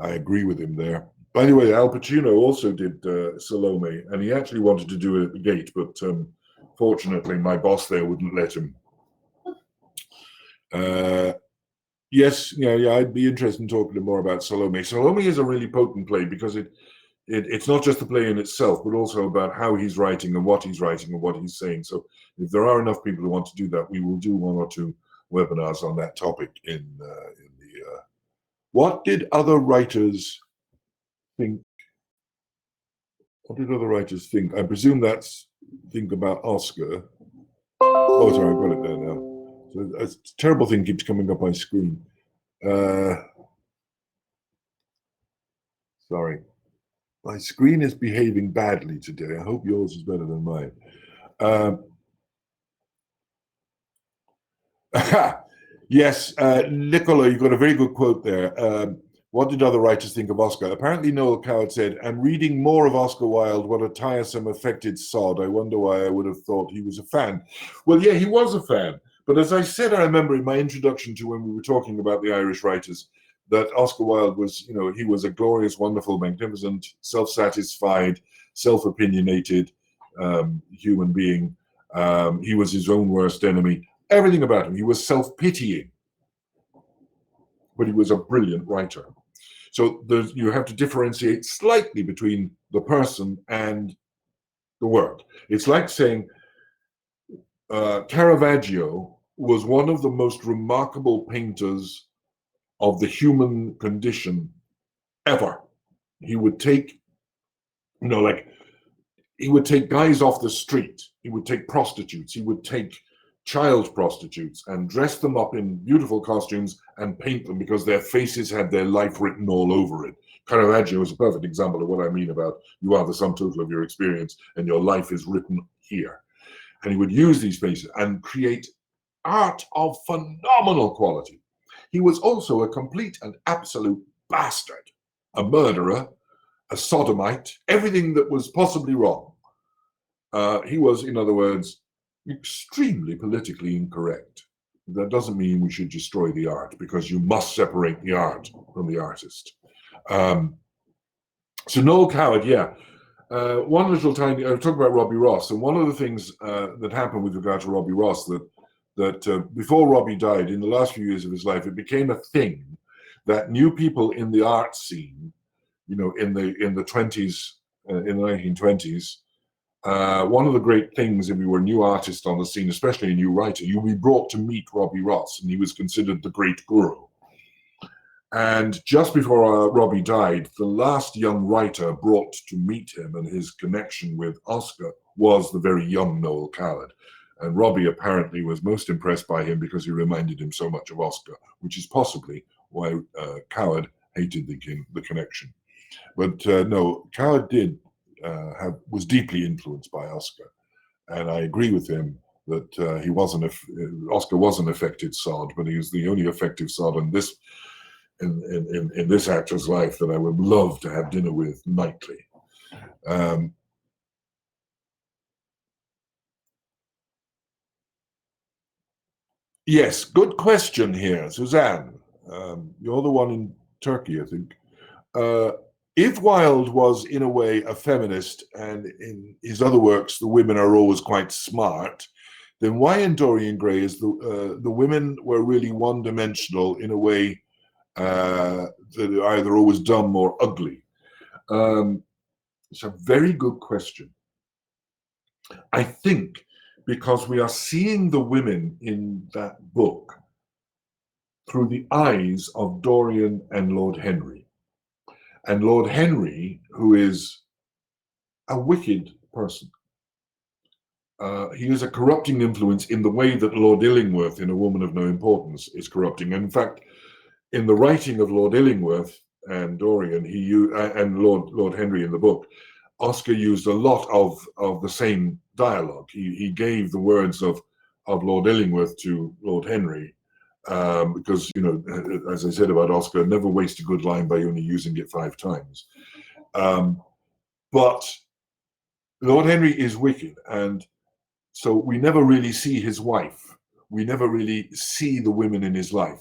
I agree with him there. By the way, Al Pacino also did Salome, and he actually wanted to do it at the Gate, but fortunately my boss there wouldn't let him. Yes, yeah, I'd be interested in talking more about Salome. Salome is a really potent play because it's not just the play in itself, but also about how he's writing and what he's writing and what he's saying. So if there are enough people who want to do that, we will do one or two webinars on that topic in the what did other writers think? What did other writers think? I presume that's think about Oscar. Oh, sorry, I've got it there now. So a terrible thing keeps coming up on screen. Sorry. My screen is behaving badly today. I hope yours is better than mine. Yes, Nicola, you've got a very good quote there. What did other writers think of Oscar? Apparently Noel Coward said, "I'm reading more of Oscar Wilde. What a tiresome, affected sod. I wonder why I would have thought he was a fan." Well, yeah, he was a fan. But as I said, I remember in my introduction to when we were talking about the Irish writers, that Oscar Wilde was, he was a glorious, wonderful, magnificent, self-satisfied, self-opinionated human being. He was his own worst enemy. Everything about him. He was self-pitying, but he was a brilliant writer. So you have to differentiate slightly between the person and the work. It's like saying Caravaggio was one of the most remarkable painters of the human condition ever. He would take, he would take guys off the street. He would take prostitutes. He would take child prostitutes and dress them up in beautiful costumes and paint them because their faces had their life written all over it. Caravaggio is a perfect example of what I mean about you are the sum total of your experience and your life is written here. And he would use these faces and create art of phenomenal quality. He was also a complete and absolute bastard, a murderer, a sodomite, everything that was possibly wrong. He was, in other words, extremely politically incorrect. That doesn't mean we should destroy the art, because you must separate the art from the artist. So Noel Coward, yeah. One little tiny, I talked about Robbie Ross, and one of the things that happened with regard to Robbie Ross, that before Robbie died, in the last few years of his life, it became a thing that new people in the art scene, in the 20s, in the 1920s, one of the great things if you were a new artist on the scene, especially a new writer, you'd be brought to meet Robbie Ross, and he was considered the great guru. And just before Robbie died, the last young writer brought to meet him and his connection with Oscar was the very young Noel Coward. And Robbie apparently was most impressed by him because he reminded him so much of Oscar, which is possibly why Coward hated the connection. But no, Coward was deeply influenced by Oscar. And I agree with him that Oscar was an affected sod, but he was the only effective sod in this actor's life that I would love to have dinner with nightly. Yes, good question here, Suzanne. You're the one in Turkey, I think. If Wilde was, in a way, a feminist, and in his other works, the women are always quite smart, then why in Dorian Gray is the women were really one-dimensional in a way that are either always dumb or ugly? It's a very good question. I think because we are seeing the women in that book through the eyes of Dorian and Lord Henry. And Lord Henry, who is a wicked person, he is a corrupting influence in the way that Lord Illingworth, in A Woman of No Importance, is corrupting. And in fact, in the writing of Lord Illingworth and Dorian, and Lord Henry in the book, Oscar used a lot of the same dialogue. He gave the words of Lord Illingworth to Lord Henry, because, you know, as I said about Oscar, never waste a good line by only using it 5 times. But Lord Henry is wicked, and so we never really see his wife. We never really see the women in his life.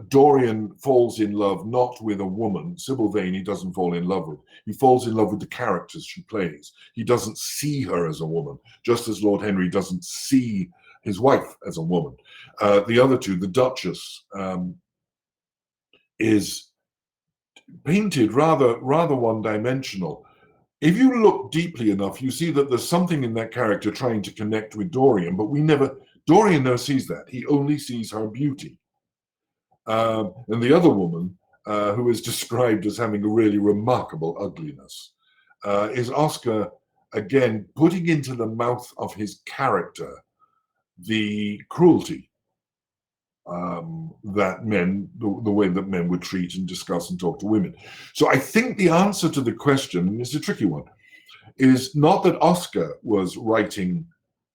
Dorian falls in love not with a woman. Sybil Vane he doesn't fall in love with. He falls in love with the characters she plays. He doesn't see her as a woman, just as Lord Henry doesn't see his wife as a woman. The other two, the Duchess, is painted rather one-dimensional. If you look deeply enough, you see that there's something in that character trying to connect with Dorian, but Dorian never sees that. He only sees her beauty. And the other woman, who is described as having a really remarkable ugliness, is Oscar, again, putting into the mouth of his character the cruelty that men, the way that men would treat and discuss and talk to women. So I think the answer to the question, and it's a tricky one, is not that Oscar was writing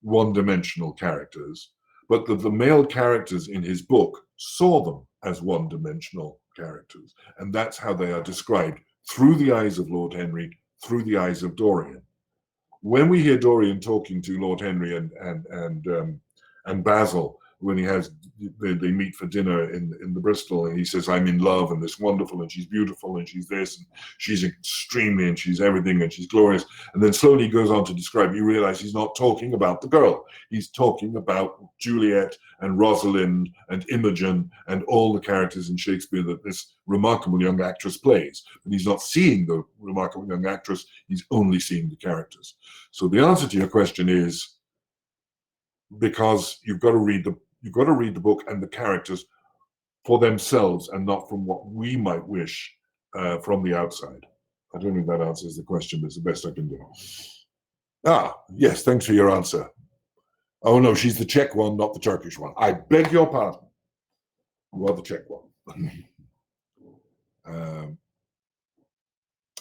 one-dimensional characters, but that the male characters in his book saw them as one-dimensional characters. And that's how they are described, through the eyes of Lord Henry, through the eyes of Dorian. When we hear Dorian talking to Lord Henry and Basil, when they meet for dinner in the Bristol, and he says, I'm in love, and it's wonderful, and she's beautiful, and she's this, and she's extremely, and she's everything, and she's glorious. And then slowly he goes on to describe, you realize he's not talking about the girl. He's talking about Juliet and Rosalind and Imogen and all the characters in Shakespeare that this remarkable young actress plays. And he's not seeing the remarkable young actress, he's only seeing the characters. So the answer to your question is, because you've got to read the book and the characters for themselves and not from what we might wish from the outside. I don't know if that answers the question, but it's the best I can do. Yes, thanks for your answer. Oh no, she's the Czech one, not the Turkish one. I beg your pardon. You are the Czech one.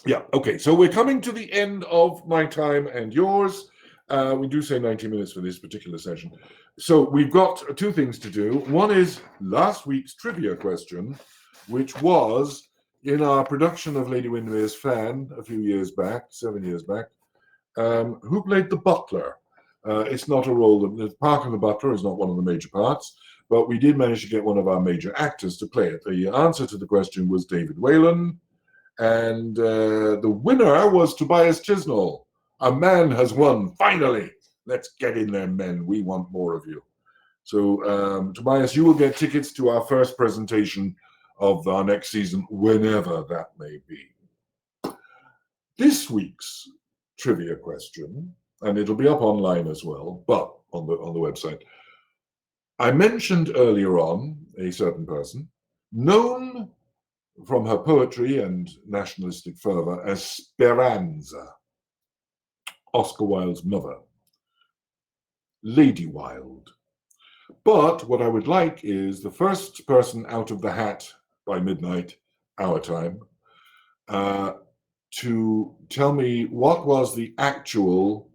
Yeah, okay, so we're coming to the end of my time and yours. We do say 90 minutes for this particular session. So we've got 2 things to do. One is last week's trivia question, which was in our production of Lady Windermere's Fan a few years back, 7 years back. Who played the butler? It's not a role, the part of the butler is not one of the major parts, but we did manage to get one of our major actors to play it. The answer to the question was David Whalen, and the winner was Tobias Chisnall. A man has won, finally. Let's get in there, men. We want more of you. So, Tobias, you will get tickets to our first presentation of our next season, whenever that may be. This week's trivia question, and it'll be up online as well, but on the website. I mentioned earlier on a certain person, known from her poetry and nationalistic fervor as Speranza, Oscar Wilde's mother, Lady Wilde. But what I would like is the first person out of the hat by midnight, our time, to tell me what was the actual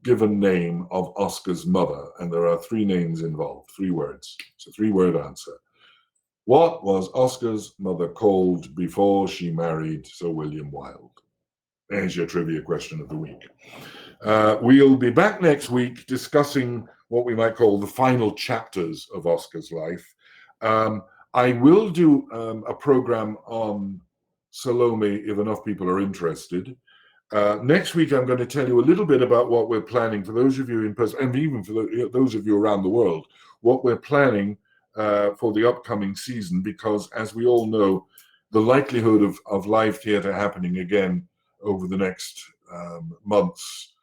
given name of Oscar's mother. And there are 3 names involved, 3 words. It's a 3-word answer. What was Oscar's mother called before she married Sir William Wilde? There's your trivia question of the week. We'll be back next week discussing what we might call the final chapters of Oscar's life. I will do a program on Salome if enough people are interested. Next week, I'm going to tell you a little bit about what we're planning for those of you in person, and even for those of you around the world, what we're planning for the upcoming season, because as we all know, the likelihood of live theatre happening again over the next months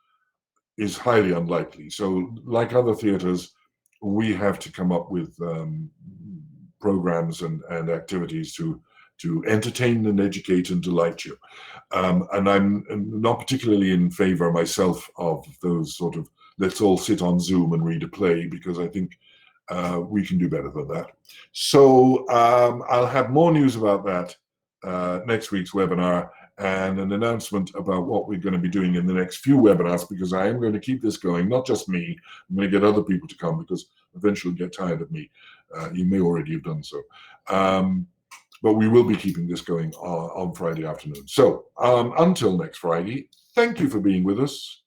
is highly unlikely. So like other theatres, we have to come up with programs and activities to entertain and educate and delight you. And I'm not particularly in favor myself of those sort of, let's all sit on Zoom and read a play, because I think we can do better than that. So I'll have more news about that next week's webinar, and an announcement about what we're going to be doing in the next few webinars, because I am going to keep this going, not just me. I'm going to get other people to come, because eventually you'll get tired of me. You may already have done so. But we will be keeping this going on Friday afternoon. So until next Friday, thank you for being with us.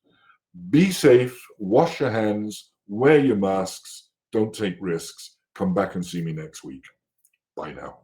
Be safe, wash your hands, wear your masks, don't take risks. Come back and see me next week. Bye now.